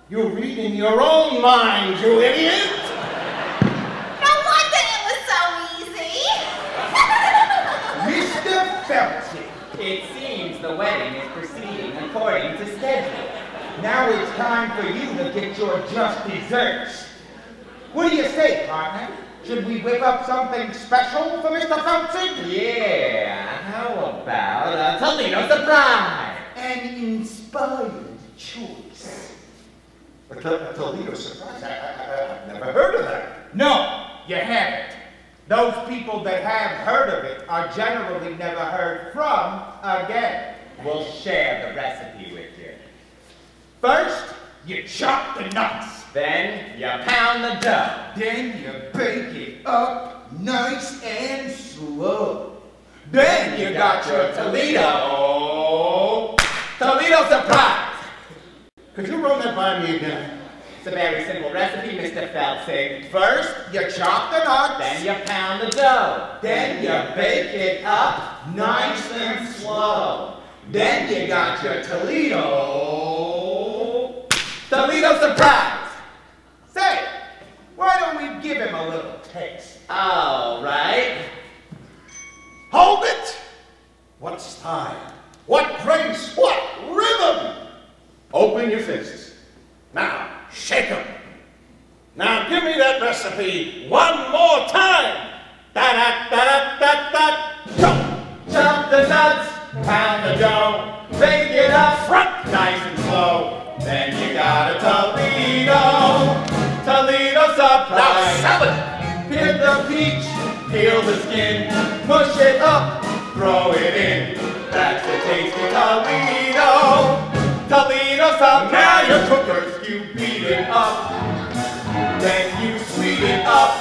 You're reading your own mind, you idiot! No wonder it was so easy. Mr. Phelpsy, It seems the wedding is proceeding according to schedule. now it's time for you to get your just desserts. What do you say, partner? Should we whip up something special for Mr. Phelpsy? Yeah, how about a Toledo surprise? An inspired choice. A Toledo surprise? I've never heard of that. No, you haven't. Those people that have heard of it are generally never heard from again. We'll share the recipe with you. First, you chop the nuts. Then you pound the dough. Then you bake it up nice and slow. Then you got your Toledo Toledo surprise! Could you run that by me again? It's a very simple recipe, Mr. Felsing. First, you chop the nuts. Then you pound the dough. Then you bake it up nice and slow. Then you got your Toledo surprise. Say, why don't we give him a little taste? All right. Hold it! What style? What grace? What rhythm? Open your fists. Now, shake them. Now, give me that recipe one more time. Da-da-da-da-da-da. Go! Chop the nuts, pound the dough, bake it up front, nice and slow. Then you got a Toledo surprise. Now, sell it! Peel the peach, peel the skin, mush it up, throw it in. That's the tasty Toledo surprise. Now your cookers, you beat it up, then you sweet it up.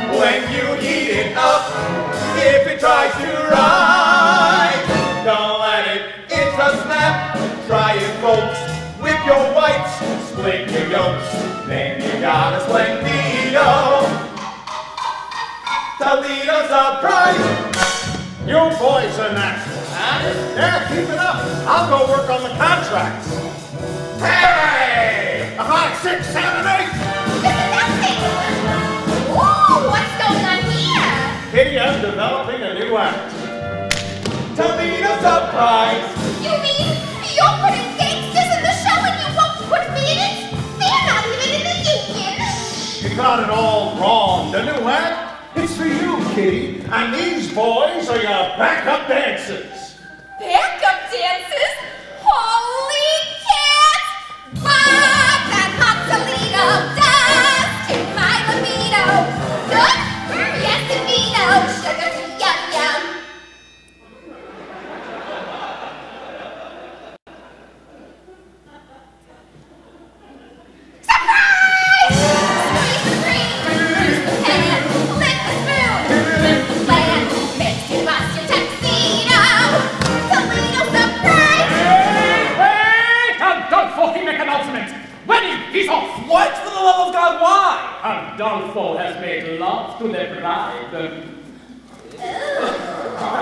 When you heat it up, if it tries to rise, don't let it, it's a snap. Try it, folks, whip your whites, split your yolks, then you got a Toledo surprise. You boys are naturals. Yeah, keep it up. I'll go work on the contracts. Hey! 5, 6, 7, 8. Ooh, what's going on here? Kitty, I'm developing a new act. Toledo surprise. You mean you're putting gangsters in the show and you won't put me in it? They're not even in the union. You got it all wrong. The new act? It's for you, Kitty. And these boys are your backup dancers. Backup dancers? Holy cats! Rock that hot Toledo dance to my libido. Good? Yes, DeVito. Sugar free yum yum. Surprise! Squeeze the cream, bruise the pan, lick the spoon, lick the plan, mix and bust your tuxedo. Toledo surprise! Wait! Adolfo, he make announcement. Wedding, he's off. What? For the love of God, why? Adolfo has made love to the bride.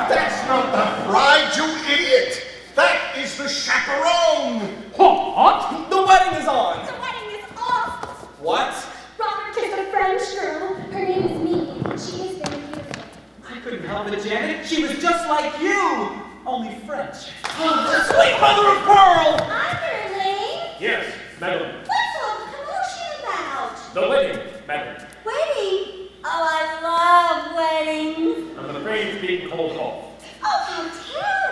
That's not the bride, you idiot. That is the chaperone. What? The wedding is on. The wedding is off. What? Robert kissed a French girl. Her name is Mimi, and she is very beautiful. I couldn't help it, Janet. She was just like you, only French. Sweet mother of pearl! Underling? Yes, madam. What's all the commotion about? The wedding, madam. Wedding? Oh, I love weddings. I'm afraid it's being called off. Oh, how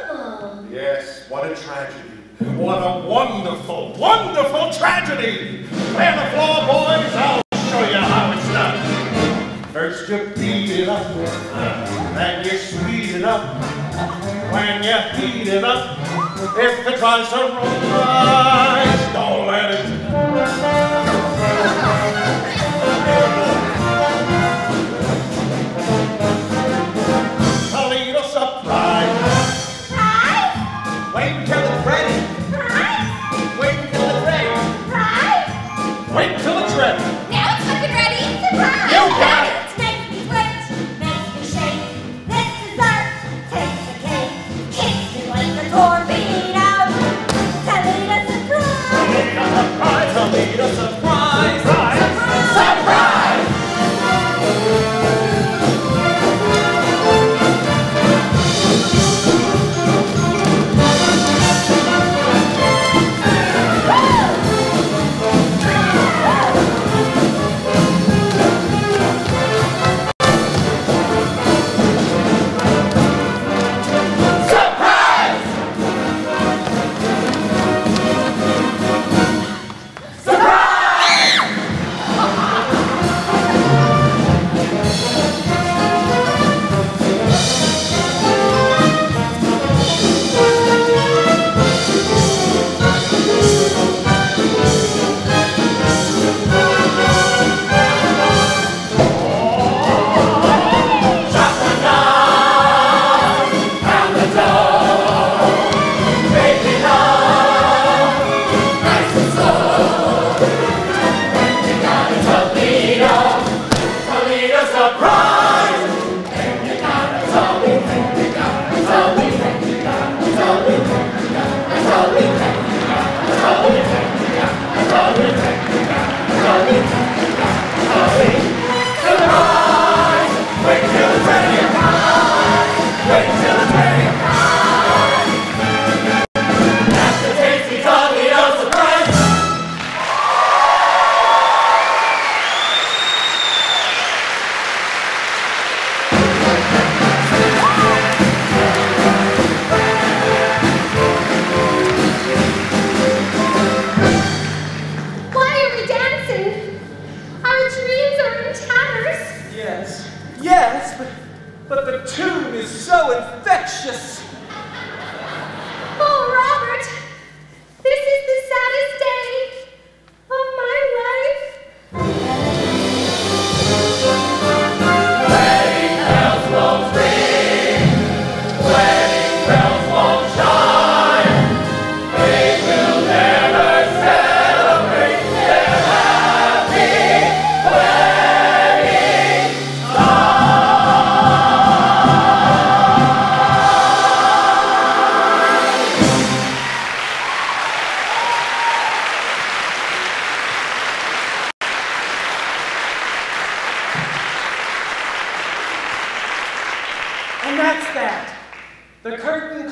terrible. Yes, what a tragedy. What a wonderful, wonderful tragedy. Clear the floor, boys. I'll show you how it's done. First you beat it up, then you squeeze it up. When you heat it up, if it tries to rise, don't let it. Toledo surprise. Surprise? Wait until it's ready. Surprise? Wait until it's ready. Surprise? Wait till it's ready. Now it's looking ready. Surprise! You got it. Makes me twitch, makes me shake. This dessert takes the cake. Kicks me like a torpedo. Toledo surprise. Toledo surprise.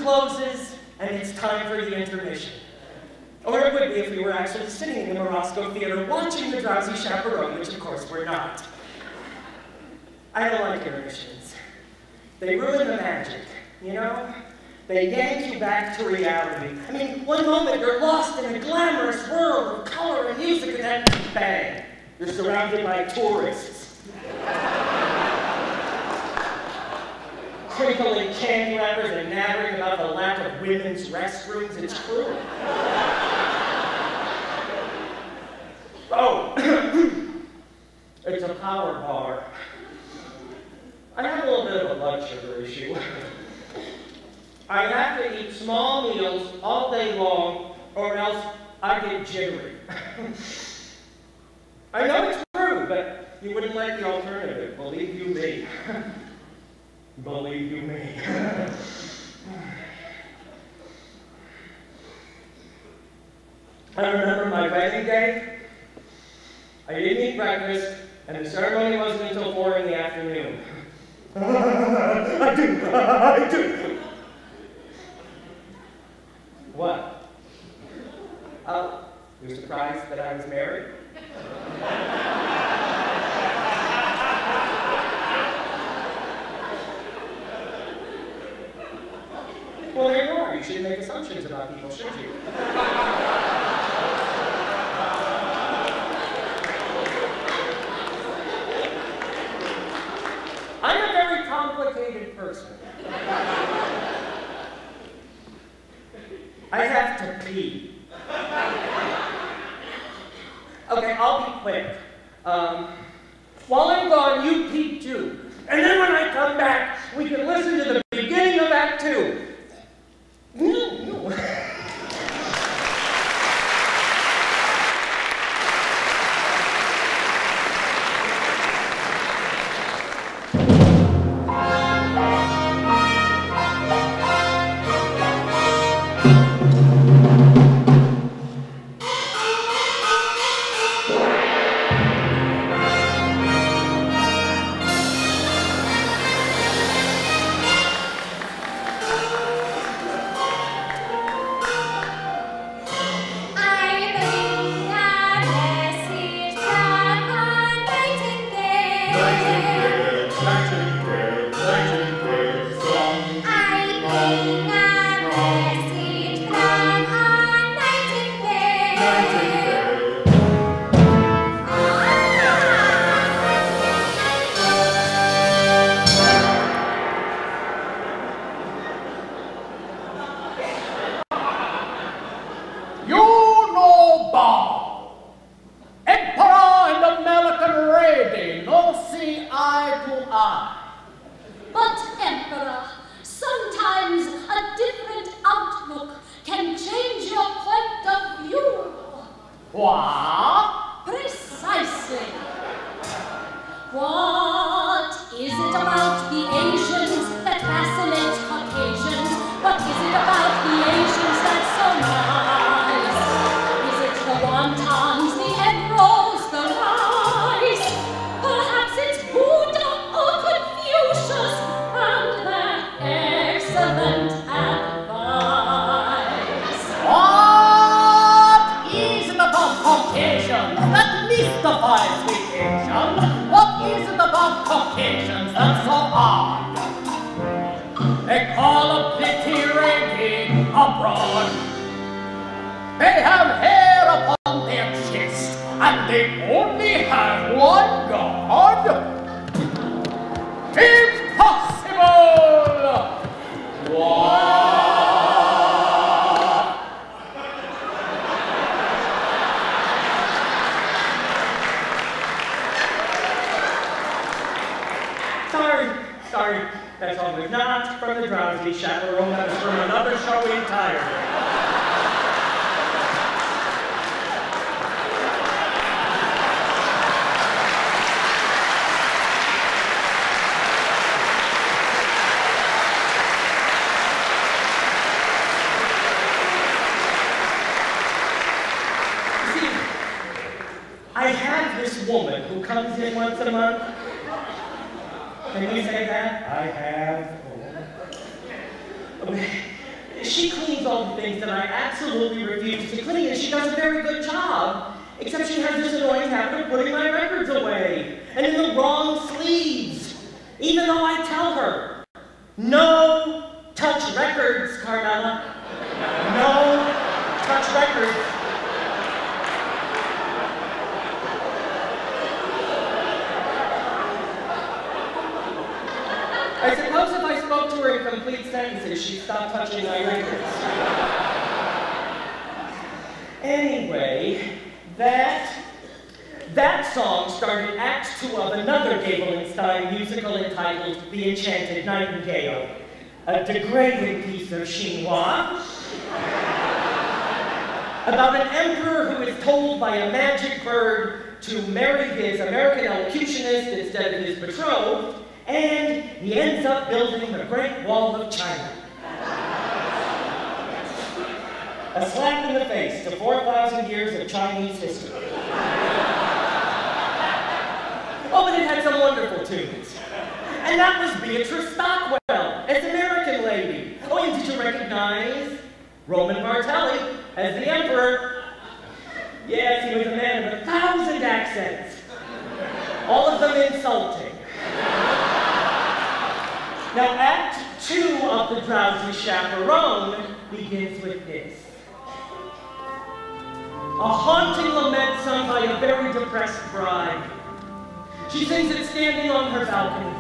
closes, and it's time for the intermission. Or it would be if we were actually sitting in the Morosco Theater watching the Drowsy Chaperone, which of course we're not. I don't like intermissions. They ruin the magic, you know? They yank you back to reality. I mean, one moment you're lost in a glamorous world of color and music, and then bang, you're surrounded by tourists. Crinkling candy wrappers and nattering about the lack of women's restrooms. It's cruel. Oh, it's a power bar. I have a little bit of a blood sugar issue. I have to eat small meals all day long, or else I get jittery. I know it's true, but you wouldn't like the alternative, believe you me. Believe you me. I remember my wedding day. I didn't eat breakfast, and the ceremony wasn't until 4 in the afternoon. I do. What? Oh, you're surprised that I was married? Well, there you are. You shouldn't make assumptions about people, should you? I'm a very complicated person. I have to pee. Okay, I'll be quick. While I'm gone, you pee too. And then when I come back, we can listen to the beginning of Act 2. No. Sorry, that song was not from the Drowsy Chaperone, that was from another show entirely. I have this woman who comes in once a month. Can you say that? I have. Oh. she cleans all the things that I absolutely refuse to clean, and she does a very good job. Except she has this annoying habit of putting my records away, and in the wrong sleeves. Even though I tell her, no touch records, Carmela. No touch records. I suppose if I spoke to her in complete sentences, she'd stop touching my records. Anyway, that song started Act 2 of another Gabelstein musical entitled The Enchanted Nightingale, a degrading piece of chinois about an emperor who is told by a magic bird to marry his American elocutionist instead of his betrothed, and he ends up building the Great Wall of China. A slap in the face to 4,000 years of Chinese history. Oh, but it had some wonderful tunes. And that was Beatrice Stockwell, as American lady. Oh, and did you recognize Roman Martelli as the emperor? Yes, he was a man of 1,000 accents, all of them insulting. Now, Act 2 of the Drowsy Chaperone begins with this. A haunting lament sung by a very depressed bride. She sings it standing on her balcony,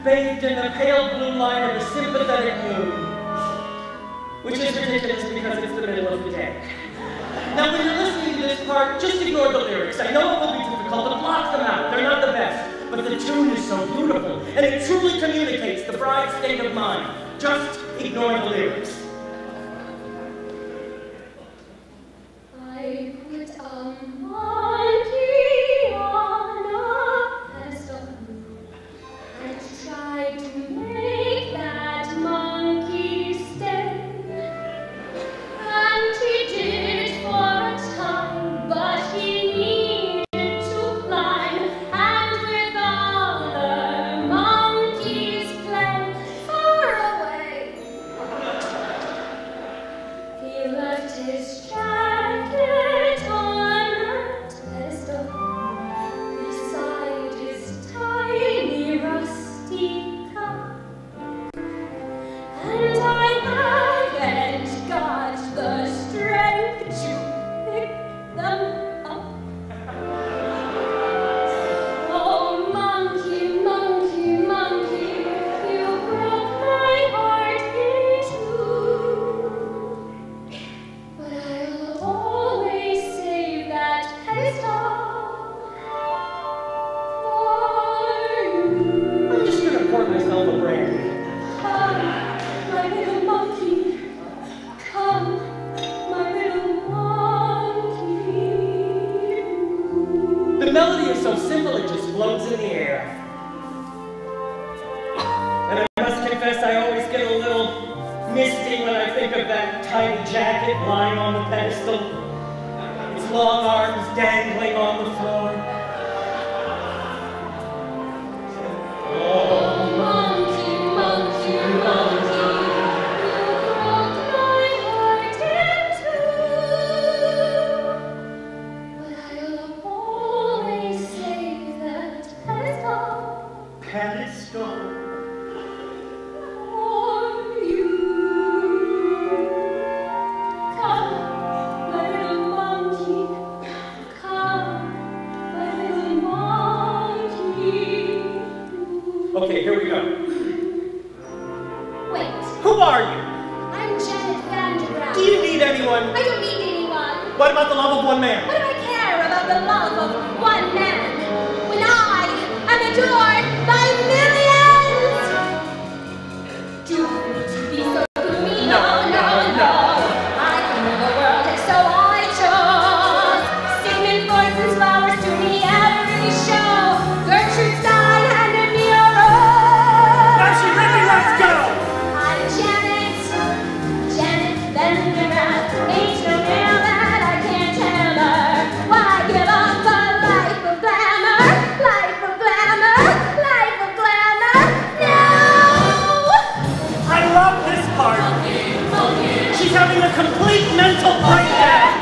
bathed in the pale blue light of a sympathetic moon, which is ridiculous because it's the middle of the day. Now, when you're listening to this part, just ignore the lyrics. I know it will be difficult to block them out. They're not the best, but the tune is so beautiful, and it truly communicates the bride's state of mind. Just ignore the lyrics. I put a monkey on a pedestal and tried to make that monkey stay. And he did for a time, but he needed to climb, and with other monkeys play far away. He left his jacket on that pedestal beside his tiny rusty cup, and I haven't got the strength to pick them up. Oh, monkey, monkey, monkey, you broke my heart in two. But I'll always save that pedestal for you. I'm just gonna pour myself a brandy. Come, my little monkey. Come, my little monkey. The melody is so simple it just floats in the air. And I must confess I always get a little misty when I think of that tiny jacket lying on the pedestal, its long arms dangling on the floor. Oh, monkey, monkey, monkey, you broke my heart in two. But I'll always save that pedestal Pedestal. for you. Come, my little monkey. Come, my little monkey. Okay, here we go. Wait, Who are you? I'm Janet Vandergraaf. Do you need anyone? I don't need anyone. What about the love of one man? What do I care about the love of one man when I am adored by millions? Do you need to be so gloomy? No, no, no. I can rule the world, and so I chose. Sigmund Freud's flowers to me every show. Gertrude Stein handed me a rose. Darcy, ready, let's go! I'm Janet, Janet Vandergraaf. Ain't no nail that I can't hammer. Why give up a life of glamour, life of glamour, a complete mental breakdown.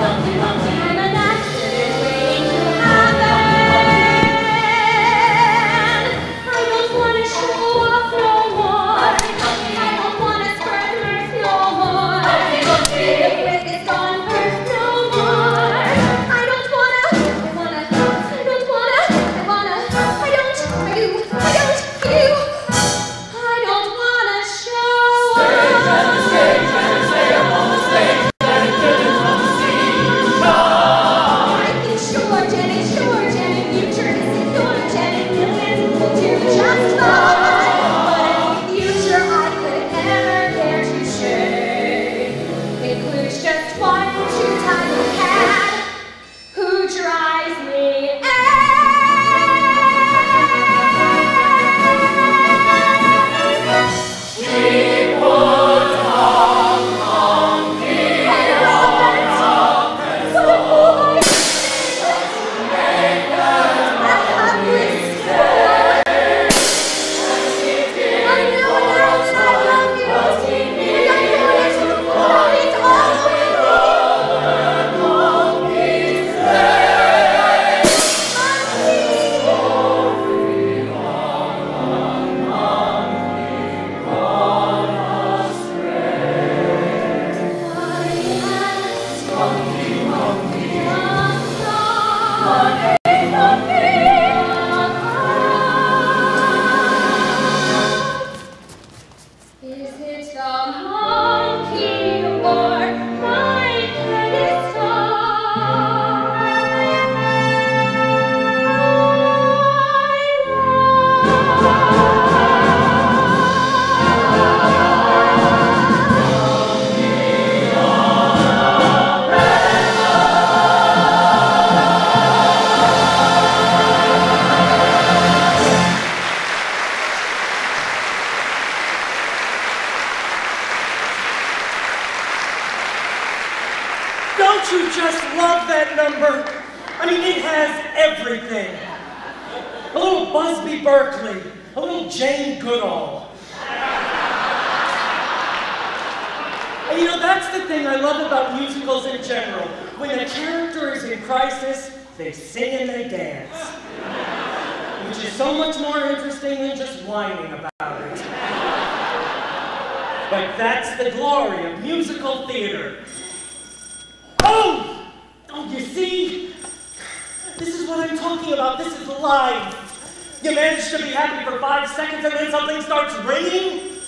I'm an accident waiting to happen. I don't want to show off no more. I don't want to spread mirth no more. The quick is gone first no more. I don't wanna, I don't wanna show Sure, Jenny, future is secure, Jenny, millions will do just fine. But any future I could never dare to share includes just one two-time cat who drives me Don't you just love that number? I mean, it has everything. A little Busby Berkeley, a little Jane Goodall. And you know, that's the thing I love about musicals in general. When the character is in crisis, they sing and they dance. Which is so much more interesting than just whining about it. But that's the glory of musical theater. Oh, you see? This is what I'm talking about. This is life. You manage to be happy for 5 seconds and then something starts ringing?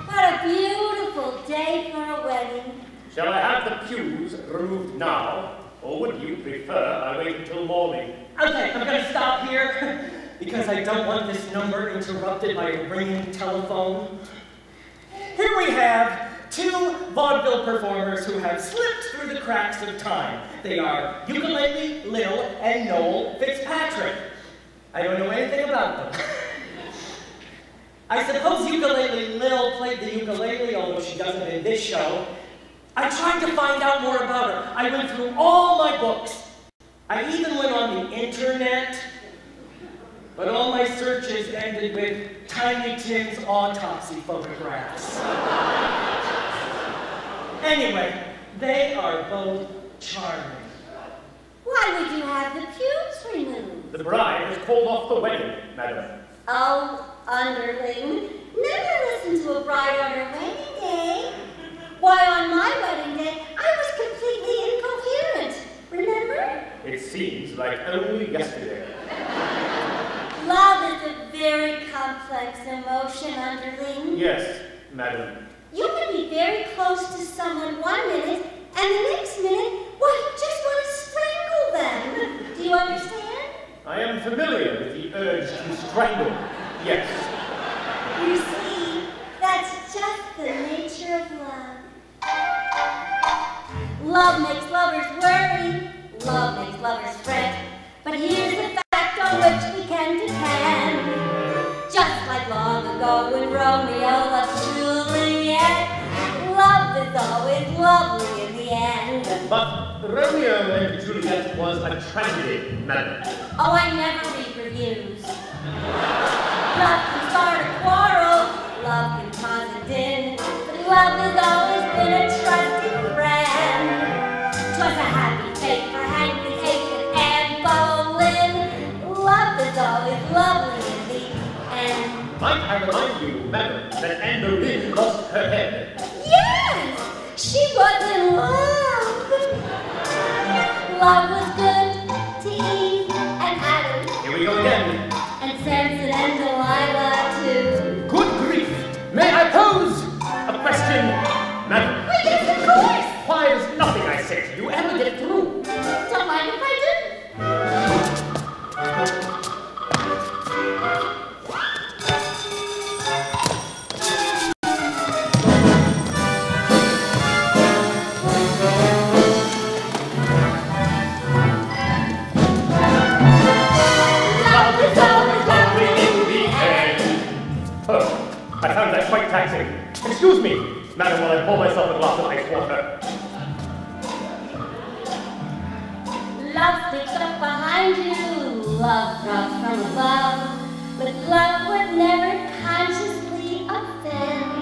What a beautiful day for a wedding. Shall I have the pews removed now, or would you prefer I wait until morning? Okay, I'm gonna stop here because I don't want this number interrupted by a ringing telephone. Here we have 2 vaudeville performers who have slipped through the cracks of time. They are Ukulele Lil and Noel Fitzpatrick. I don't know anything about them. I suppose Ukulele Lil played the ukulele, although she doesn't in this show. I tried to find out more about her. I went through all my books. I even went on the internet. But all my searches ended with Tiny Tim's autopsy photographs. Anyway, they are both charming. Why would you have the pews removed? The bride has called off the wedding, madam. Oh, underling, never listen to a bride on her wedding day. Why, on my wedding day, I was completely incoherent. Remember? It seems like only yesterday. Love is a very complex emotion, underling. Yes, madam. You can be very close to someone one minute, and the next minute, well, you just want to strangle them. Do you understand? I am familiar with the urge to strangle. Yes. You see, that's just the nature of love. Love makes lovers worry. Love makes lovers fret. But here's a fact on which we can depend. Just like long ago when Romeo loved Juliet, love is always lovely in the end. But Romeo and Juliet was a tragedy, madam. Oh, I never read reviews. Love can start a quarrel, love can cause a din, but love has always been a trusted friend. 'Twas a happy fate for Hank and Anne Boleyn. Love is always lovely in the end. Might I remind you, madam, that Anne Boleyn lost her head? Yes, she was in love. Love was good to Eve and Adam. Here we go again. And Samson and Delilah too. Good grief! May I pose a question, madam? Well, yes, of course. Why does nothing I say to you ever get through? Don't mind if I do. I found that quite taxing. Excuse me, madam, while I pour myself a glass of ice water. Love sticks up behind you, love drops from above, but love would never consciously offend.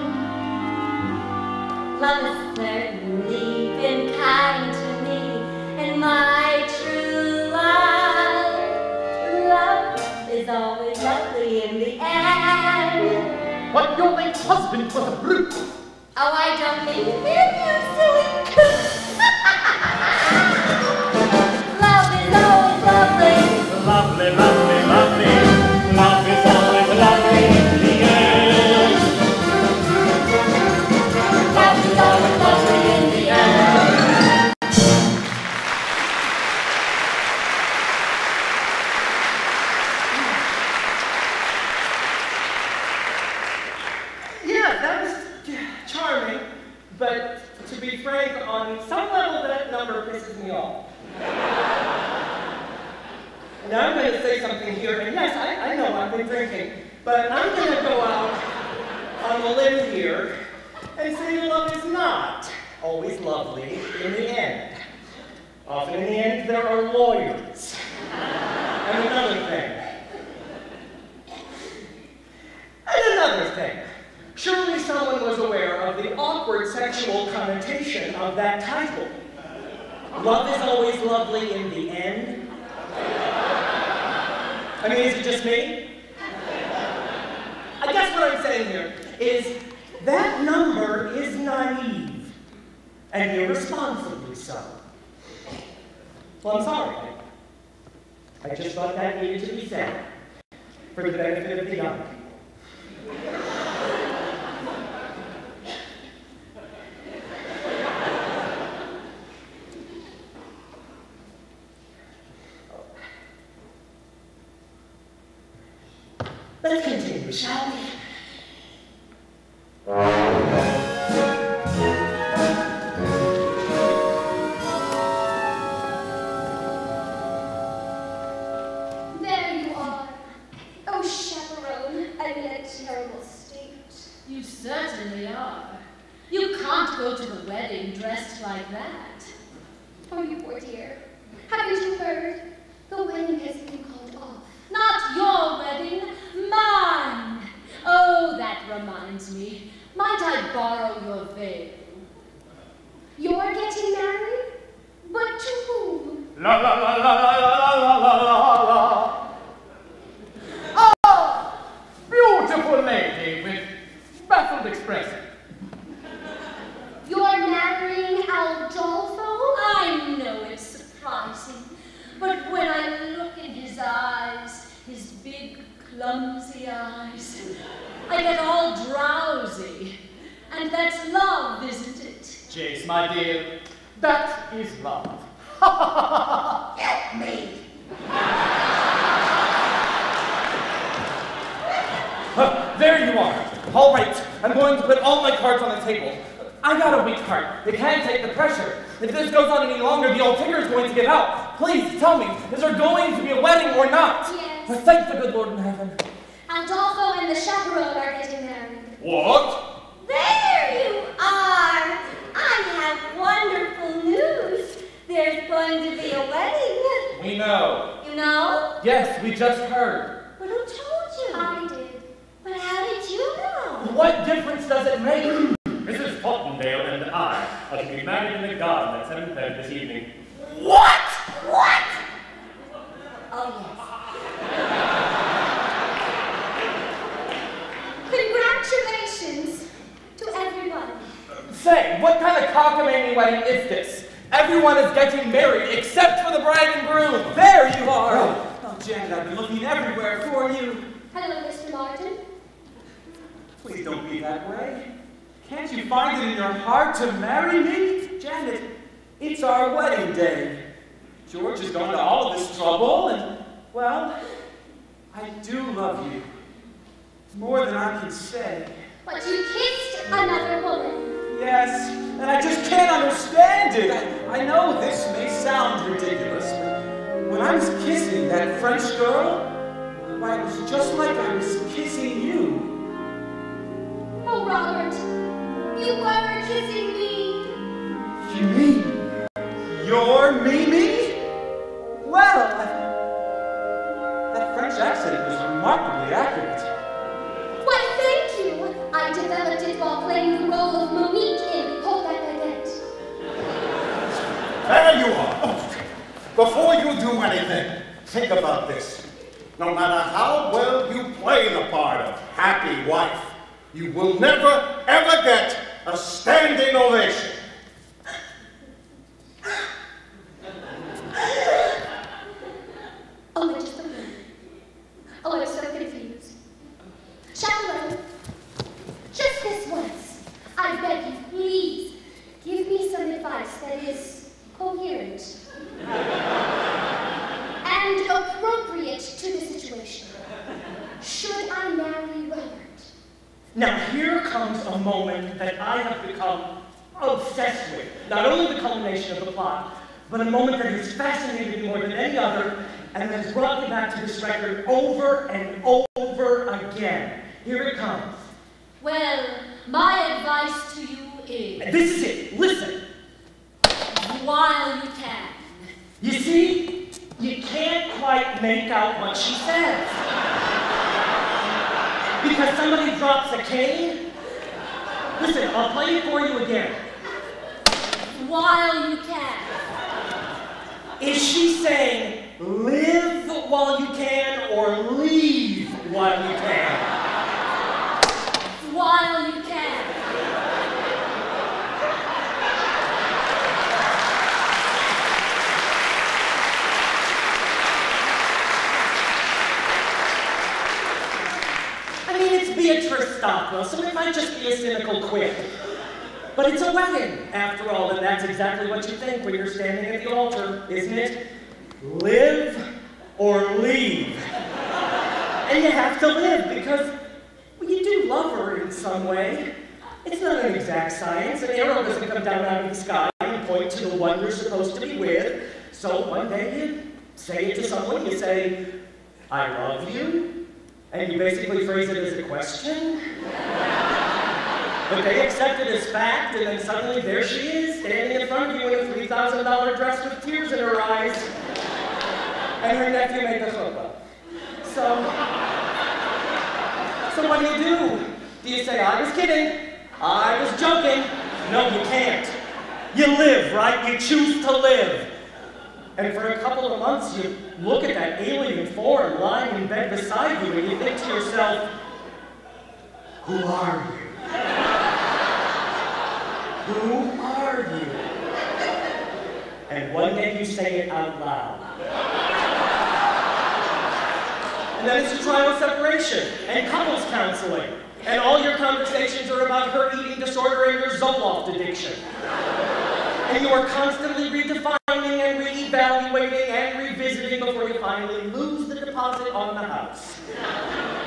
Love has certainly been kind to me, and my true love, love is always lovely in the end. But your late husband was a brute. Oh, I don't mean to be you, silly coot. Love is always lovely. Lovely, lovely, lovely. Love is always lovely in the end. Love is always lovely in the end. Yeah, that was charming, but to be frank, on some level that number pisses me off. Now I'm going to say something here, and yes, I know I've been drinking, but I'm going to go out on a limb here and say love is not always lovely in the end. Often in the end, there are lawyers. And another thing. Surely someone was aware of the awkward sexual connotation of that title. Love is always lovely in the end. I mean, is it just me? I guess what I'm saying here is that number is naive and irresponsibly so. Well, I'm sorry. I just thought that needed to be said for the benefit of the young. Let's continue, shall we? There you are. Oh, Chaperone, I'm in a terrible state. You certainly are. You can't go to the wedding dressed like that. Oh, you poor dear. Haven't you heard? The wedding has been called off. Not your wedding, mine. Oh, that reminds me. Might I borrow your veil? You're getting married? But to whom? La la la la la la la la la la. Oh, beautiful lady with baffled expression. You're marrying Aldolfo? I know it's surprising, but when I look in his eyes, his big, clumsy eyes, I get all drowsy. And that's love, isn't it? Jace, my dear, that is love. Help me! There you are. All right, I'm going to put all my cards on the table. I got a weak heart. It can't take the pressure. If this goes on any longer, the old ticker's going to give out. Please, tell me, is there going to be a wedding or not? Yes. Well, thank the good Lord in heaven. Aldolfo and the chaperone are getting married. What? There you are! I have wonderful news. going to be a wedding. We know. You know? Yes, we just heard. But who told you? I did. But how did you know? What difference does it make? Mrs. Pottendale and I are to be married in the garden at 7:30 this evening. What? What? Oh, yes. Congratulations to everyone. Say, what kind of cockamamie wedding is this? Everyone is getting married except for the bride and groom. There you are. Oh, Janet, I've been looking everywhere for you. Hello, Mr. Martin. Please don't be that way. Can't you find it in your heart to marry me? Janet, it's our wedding day. George has gone to all of this trouble, and, well, I do love you. More than I can say. But you kissed another woman. Yes, and I just can't understand it. I know this may sound ridiculous, but when I was kissing that French girl, why, it was just like I was kissing you. Oh, Robert, you were kissing me. You mean you're Mimi? Well, that French accent was remarkably accurate. Why, thank you. I developed it while playing the role of Monique in Hold That Baguette. There you are. Oh, before you do anything, think about this. No matter how well you play the part of happy wife, you will never, ever get a standing ovation. Oh, I just a minute. Oh, I'm so confused. Chaperone, just this once, I beg you, please, give me some advice that is coherent and appropriate to the situation. Should I marry Robert? Now here comes a moment that I have become obsessed with. Not only the culmination of the plot, but a moment that has fascinated me more than any other, and that has brought me back to this record over and over again. Here it comes. Well, my advice to you is... This is it. Listen. While you can. You see, you can't quite make out what she says. Because somebody drops a cane. Listen, I'll play it for you again. While you can. Is she saying, live while you can, or leave while you can? While you can. I mean, it's Beatrice Stockwell, so it might just be a cynical quip. But it's a wedding, after all, and that's exactly what you think when you're standing at the altar, isn't it? Live or leave. And you have to live because, well, you do love her in some way. It's not an exact science. An arrow doesn't come down out of the sky and point to the one you're supposed to be with. So one day you say it to someone, you say, I love you, and you basically phrase it as a question. But they accept it as fact, and then suddenly there she is, standing in front of you in a $3,000 dress with tears in her eyes. And her nephew made the chuppah. So what do? Do you say, I was kidding? I was joking? No, you can't. You live, right? You choose to live. And for a couple of months, you look at that alien form lying in bed beside you, and you think to yourself, who are you? Who are you? And one day you say it out loud. And then it's a trial separation and couples counseling. And all your conversations are about her eating disorder and your Zoloft addiction. And you are constantly redefining and reevaluating and revisiting before you finally lose the deposit on the house.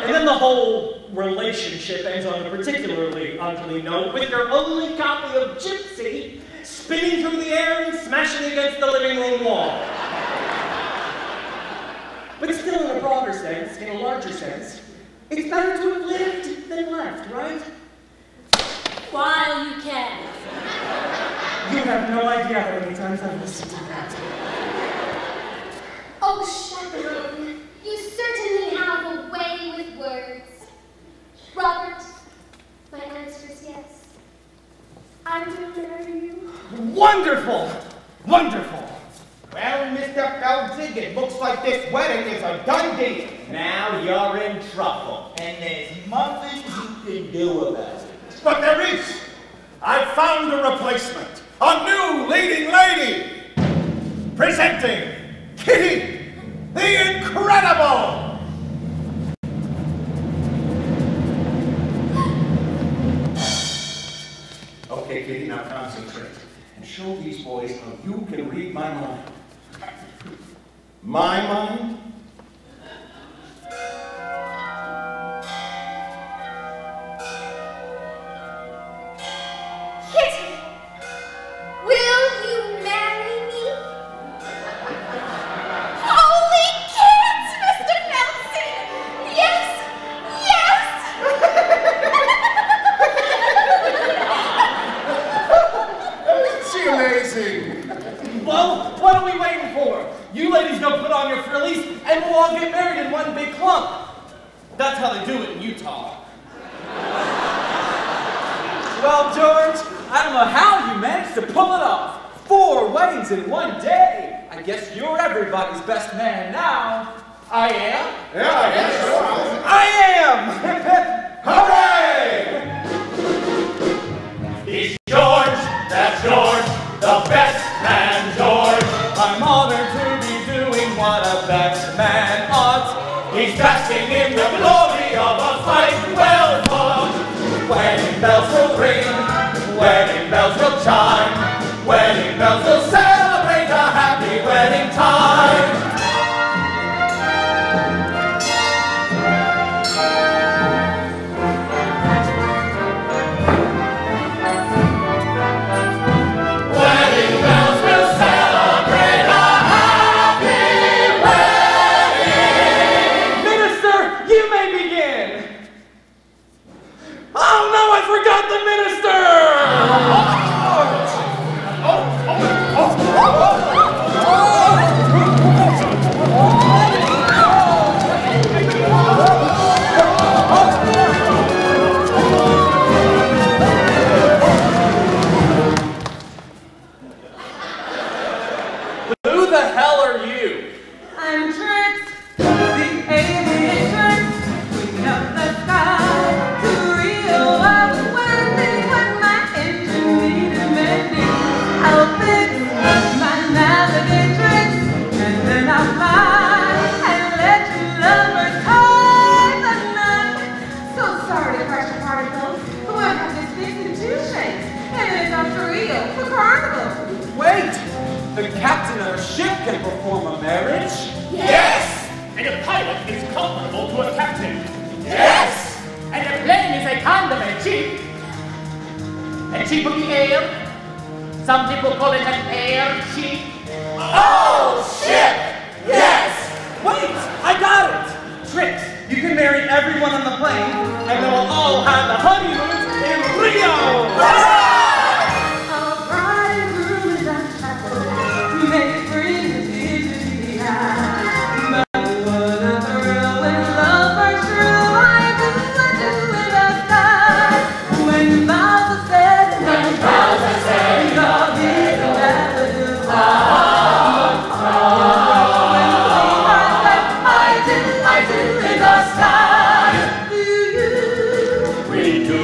And then the whole relationship ends on a particularly ugly note with your only copy of Gypsy spinning through the air and smashing against the living room wall. But still, in a broader sense, in a larger sense, it's better to have lived than left, right? While you can. You have no idea how many times I've listened to that. Oh, Chaperone, you certainly have a way with words. Robert, my answer is yes. I will marry you. Wonderful! Wonderful! Well, Mr. Feldzig, it looks like this wedding is a done deal. Now you're in trouble. And there's nothing you can do about it. But there is. I found a replacement. A new leading lady. Presenting Kitty, the Incredible. Okay, Kitty, now concentrate. And show these boys how you can read my mind. My mind? Kitty, will you marry me? Holy kids, Mr. Feldsing! Yes! Isn't she amazing? Well, what are we waiting for? You ladies go put on your frillies and we'll all get married in one big clump. That's how they do it in Utah. Well, George, I don't know how you managed to pull it off. 4 weddings in one day. I guess you're everybody's best man now. I am? Yeah, I guess so. I am! Hip hip! Hooray! He's George, that's George, the best man George. I'm honored to be doing what a best man ought. He's basking in the glory of a fight well fought. Wedding bells will ring, wedding bells will chime, wedding bells will celebrate a happy wedding time. Wedding bells will celebrate a happy wedding. Minister, you may begin. Oh no, I forgot the minister! Who the hell are you? I'm Trix, the alien Trix, queen of the sky. To Rio I was wending when my engine needed mending. I'll fix my navigatrix, and then I'll fly and let you lovers tie the knot. So sorry to crash your party, folks, but we'll have this fixed in 2 shakes, and then it's off to Rio for carnival. Wait! The captain of a ship can perform a marriage? Yes! And a pilot is comparable to a captain. Yes! And a plane is a kind of a jeep. A jeep of the air. Some people call it an air jeep. Oh, shit! Yes! Wait! I got it! Trix, you can marry everyone on the plane, and then we'll all have the honeymoon in Rio! We do.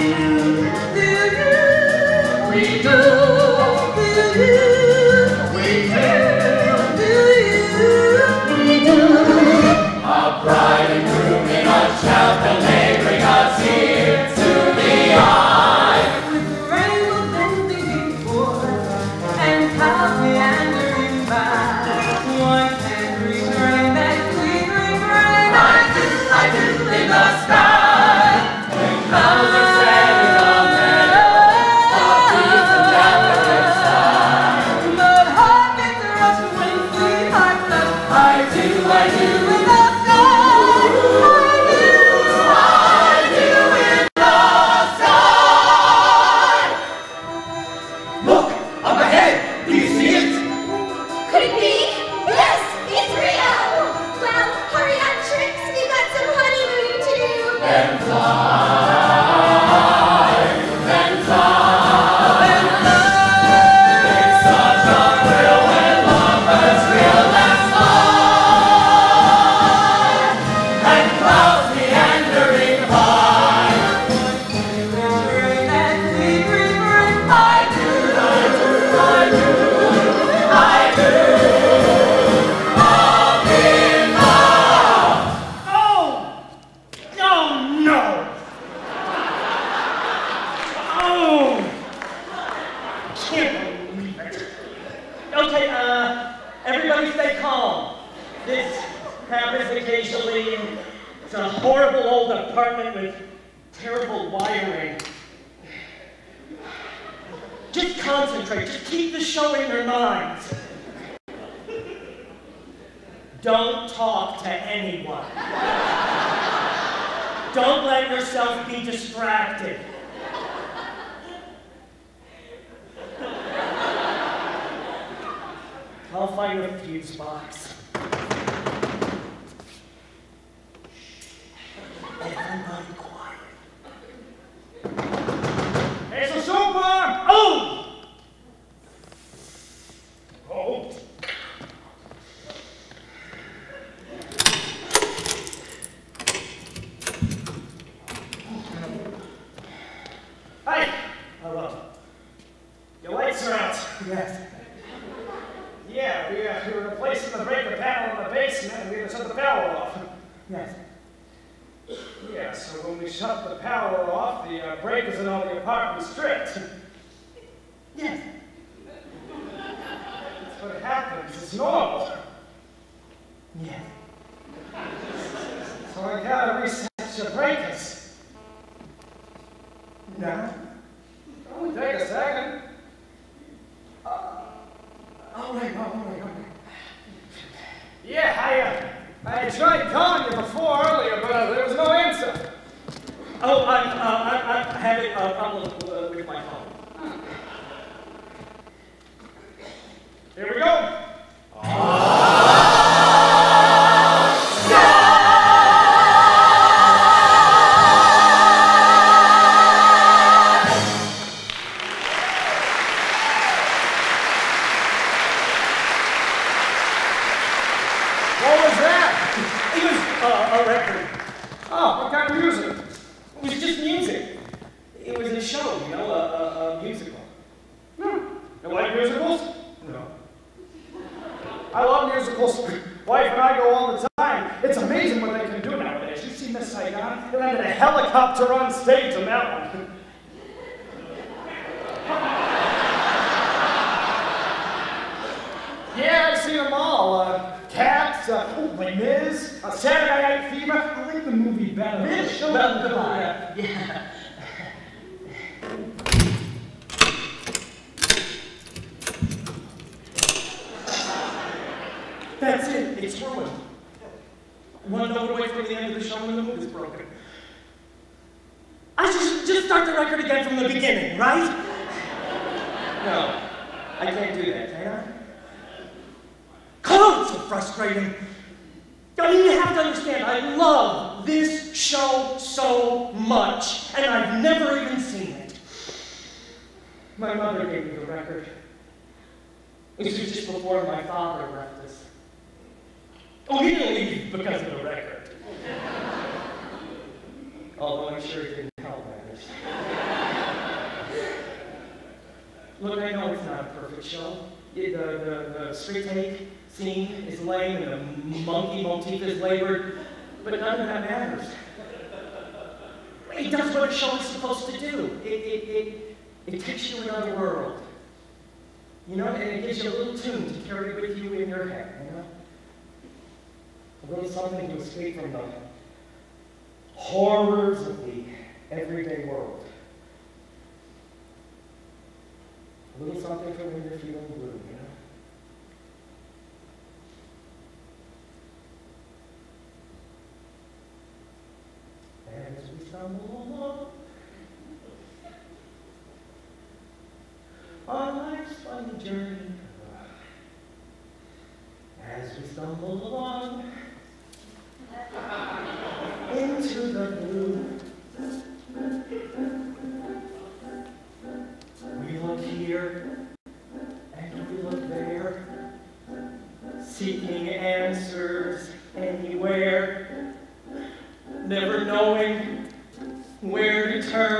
Okay, everybody stay calm. This happens occasionally. It's a horrible old apartment with terrible wiring. Just concentrate. Just keep the show in your minds. Don't talk to anyone. Don't let yourself be distracted. I'll find a fuse box. Everybody quiet. It's a super! Oh! Oh. Hi! Hello. Your lights are out. Yes. Yeah, we were replacing the breaker panel in the basement and we had to shut the power off. Yes. Yeah, so when we shut the power off, the breakers in all the apartments tripped. Yes. That's what happens. It's normal. Yes. So I gotta reset your breakers. No. Only take a second. All right. Yeah, I tried calling you before earlier, but there was no answer. Oh, I'm having a problem with my phone. Here we go. What was that? It was a record. Oh, what kind of music? It was just music. It was a show, you know, a musical. You like musicals? No. I love musicals. Wife and I go all the time. It's amazing what they can do nowadays. You see Miss Saigon? They landed a helicopter on stage on that one. Yeah, I've seen them all. Cats, Les Mis, Saturday Night Fever. I like the movie better. This show better. Yeah. That's it. It's ruined. You want to know what way from the end of the show when the movie's broken? I should just start the record again from the beginning, right? No, I can't do that, can I? Oh, it's so frustrating. I mean, you have to understand, I love this show so much, and I've never even seen it. My mother gave me the record. This was just before my father left us. Oh, he didn't leave because of the record. Although I'm sure it didn't help matters. Look, I know it's not a perfect show. The straight take scene is lame and the monkey motif is labored, but none of that matters. It does what a show is supposed to do. It takes you to another world. You know, and it gives you a little tune to carry with you in your head, you know? A little something to escape from the horrors of the everyday world. A little something for when you're feeling blue, you know? As we stumble along on life's funny journey, as we stumble along into the blue, we look here and we look there, seeking answers anywhere, never knowing where to turn.